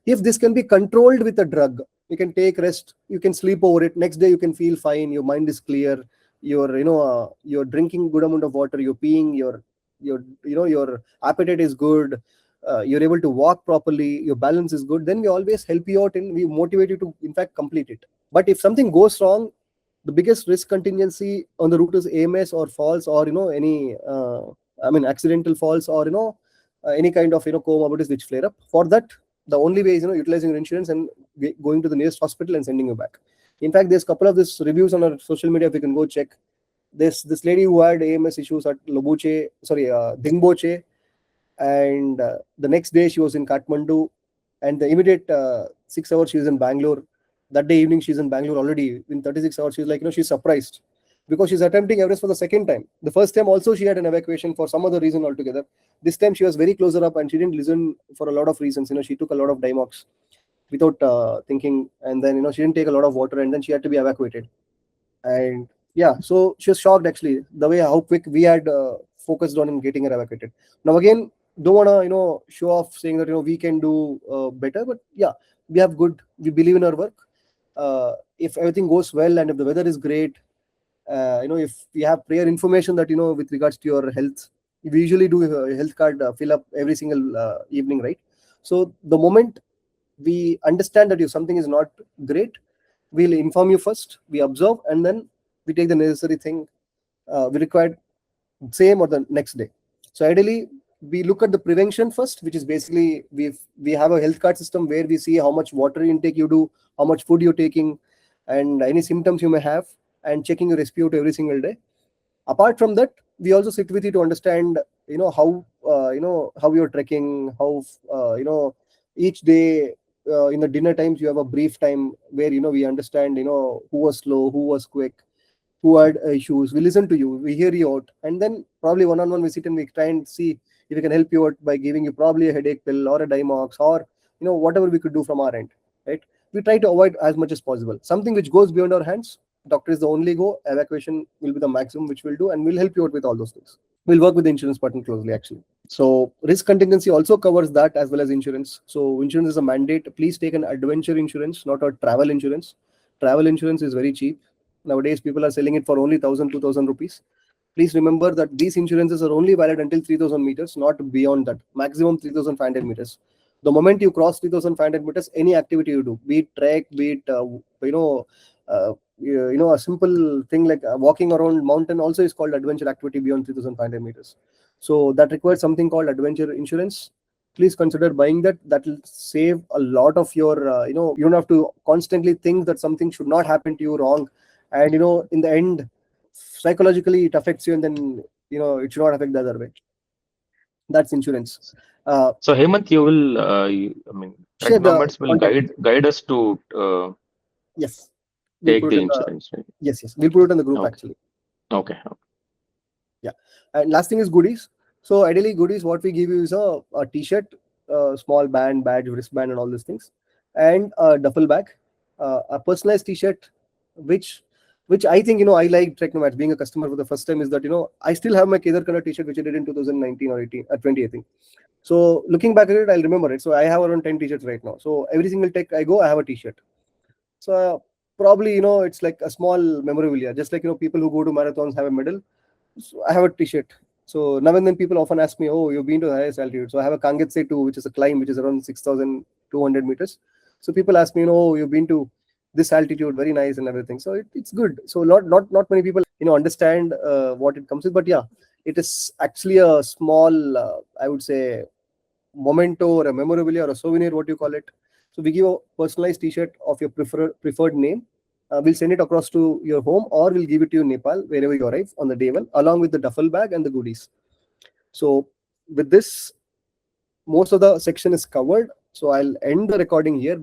If this can be controlled with a drug, you can take rest, you can sleep over it, next day you can feel fine, your mind is clear, you're drinking good amount of water, you're peeing, your appetite is good, you're able to walk properly, your balance is good, then we always help you out and we motivate you to in fact complete it. But if something goes wrong, the biggest risk contingency on the route is AMS or falls, or any accidental falls, or any kind of comorbidities which flare up. For that, the only way is utilizing your insurance and going to the nearest hospital and sending you back. In fact, there's a couple of this reviews on our social media, if you can go check. This lady who had AMS issues at Dingboche, and the next day she was in Kathmandu, and the immediate 6 hours she was in Bangalore. That day evening she's in Bangalore already. In 36 hours, she's like, she's surprised because she's attempting Everest for the second time. The first time also she had an evacuation for some other reason altogether. This time she was very closer up and she didn't listen for a lot of reasons. She took a lot of Dimox without thinking, and then she didn't take a lot of water, and then she had to be evacuated. And yeah, so she was shocked actually the way how quick we had focused on in getting her evacuated. Now again, don't want to show off saying that we can do better, but yeah, we believe in our work. If everything goes well and if the weather is great, if we have prior information that with regards to your health, we usually do a health card fill up every single evening, right? So the moment we understand that if something is not great, we'll inform you first, we observe, and then we take the necessary thing we require same or the next day. So ideally, we look at the prevention first, which is basically we have a health card system where we see how much water intake you do, how much food you're taking, and any symptoms you may have, and checking your SpO2 every single day. Apart from that, we also sit with you to understand how you're trekking, how each day in the dinner times you have a brief time where we understand who was slow, who was quick, who had issues. We listen to you, we hear you out, and then probably one-on-one we sit and we try and see if we can help you out by giving you probably a headache pill or a Dimox, or whatever we could do from our end, right? We try to avoid as much as possible. Something which goes beyond our hands, doctor is the only go, evacuation will be the maximum which we'll do, and we'll help you out with all those things. We'll work with the insurance partner closely actually. So risk contingency also covers that as well as insurance. So insurance is a mandate. Please take an adventure insurance, not a travel insurance. Travel insurance is very cheap. Nowadays, people are selling it for only 1,000, 2,000 rupees. Please remember that these insurances are only valid until 3,000 meters, not beyond that. Maximum 3,500 meters. The moment you cross 3,500 meters, any activity you do, be it trek, be it a simple thing like walking around mountain, also is called adventure activity beyond 3,500 meters. So that requires something called adventure insurance. Please consider buying that. That will save a lot of your you don't have to constantly think that something should not happen to you wrong, and in the end psychologically it affects you, and then it should not affect the other way. That's insurance. So Hemant, you will, I mean, Share the TrekNomads will contact. guide us to Yes, we'll take put it the in the insurance, right? yes, we'll put it in the group Okay, actually. okay, Yeah. And last thing is goodies. So ideally, goodies, what we give you is a t-shirt, small band, badge, wristband, and all these things, and a duffel bag, a personalized t-shirt, which which I think, I like TrekNomads. Being a customer for the first time, is that, I still have my Kedar Kana t-shirt which I did in 2019 or 18, 20, I think. So looking back at it, I'll remember it. So I have around 10 t-shirts right now. So every single tech I go, I have a t-shirt. So probably, it's like a small memorabilia. Just like, people who go to marathons have a medal. So I have a t-shirt. So now and then people often ask me, "Oh, you've been to the highest altitude." So I have a Kanget Setu, which is a climb, which is around 6,200 meters. So people ask me, "Oh, you've been to this altitude, very nice and everything." So it's good. So not many people, understand what it comes with. But yeah, it is actually a small, I would say, memento or a memorabilia or a souvenir, what you call it. So we give a personalized t-shirt of your preferred name. We'll send it across to your home, or we'll give it to you in Nepal wherever you arrive on the day one, along with the duffel bag and the goodies. So with this, most of the section is covered. So I'll end the recording here.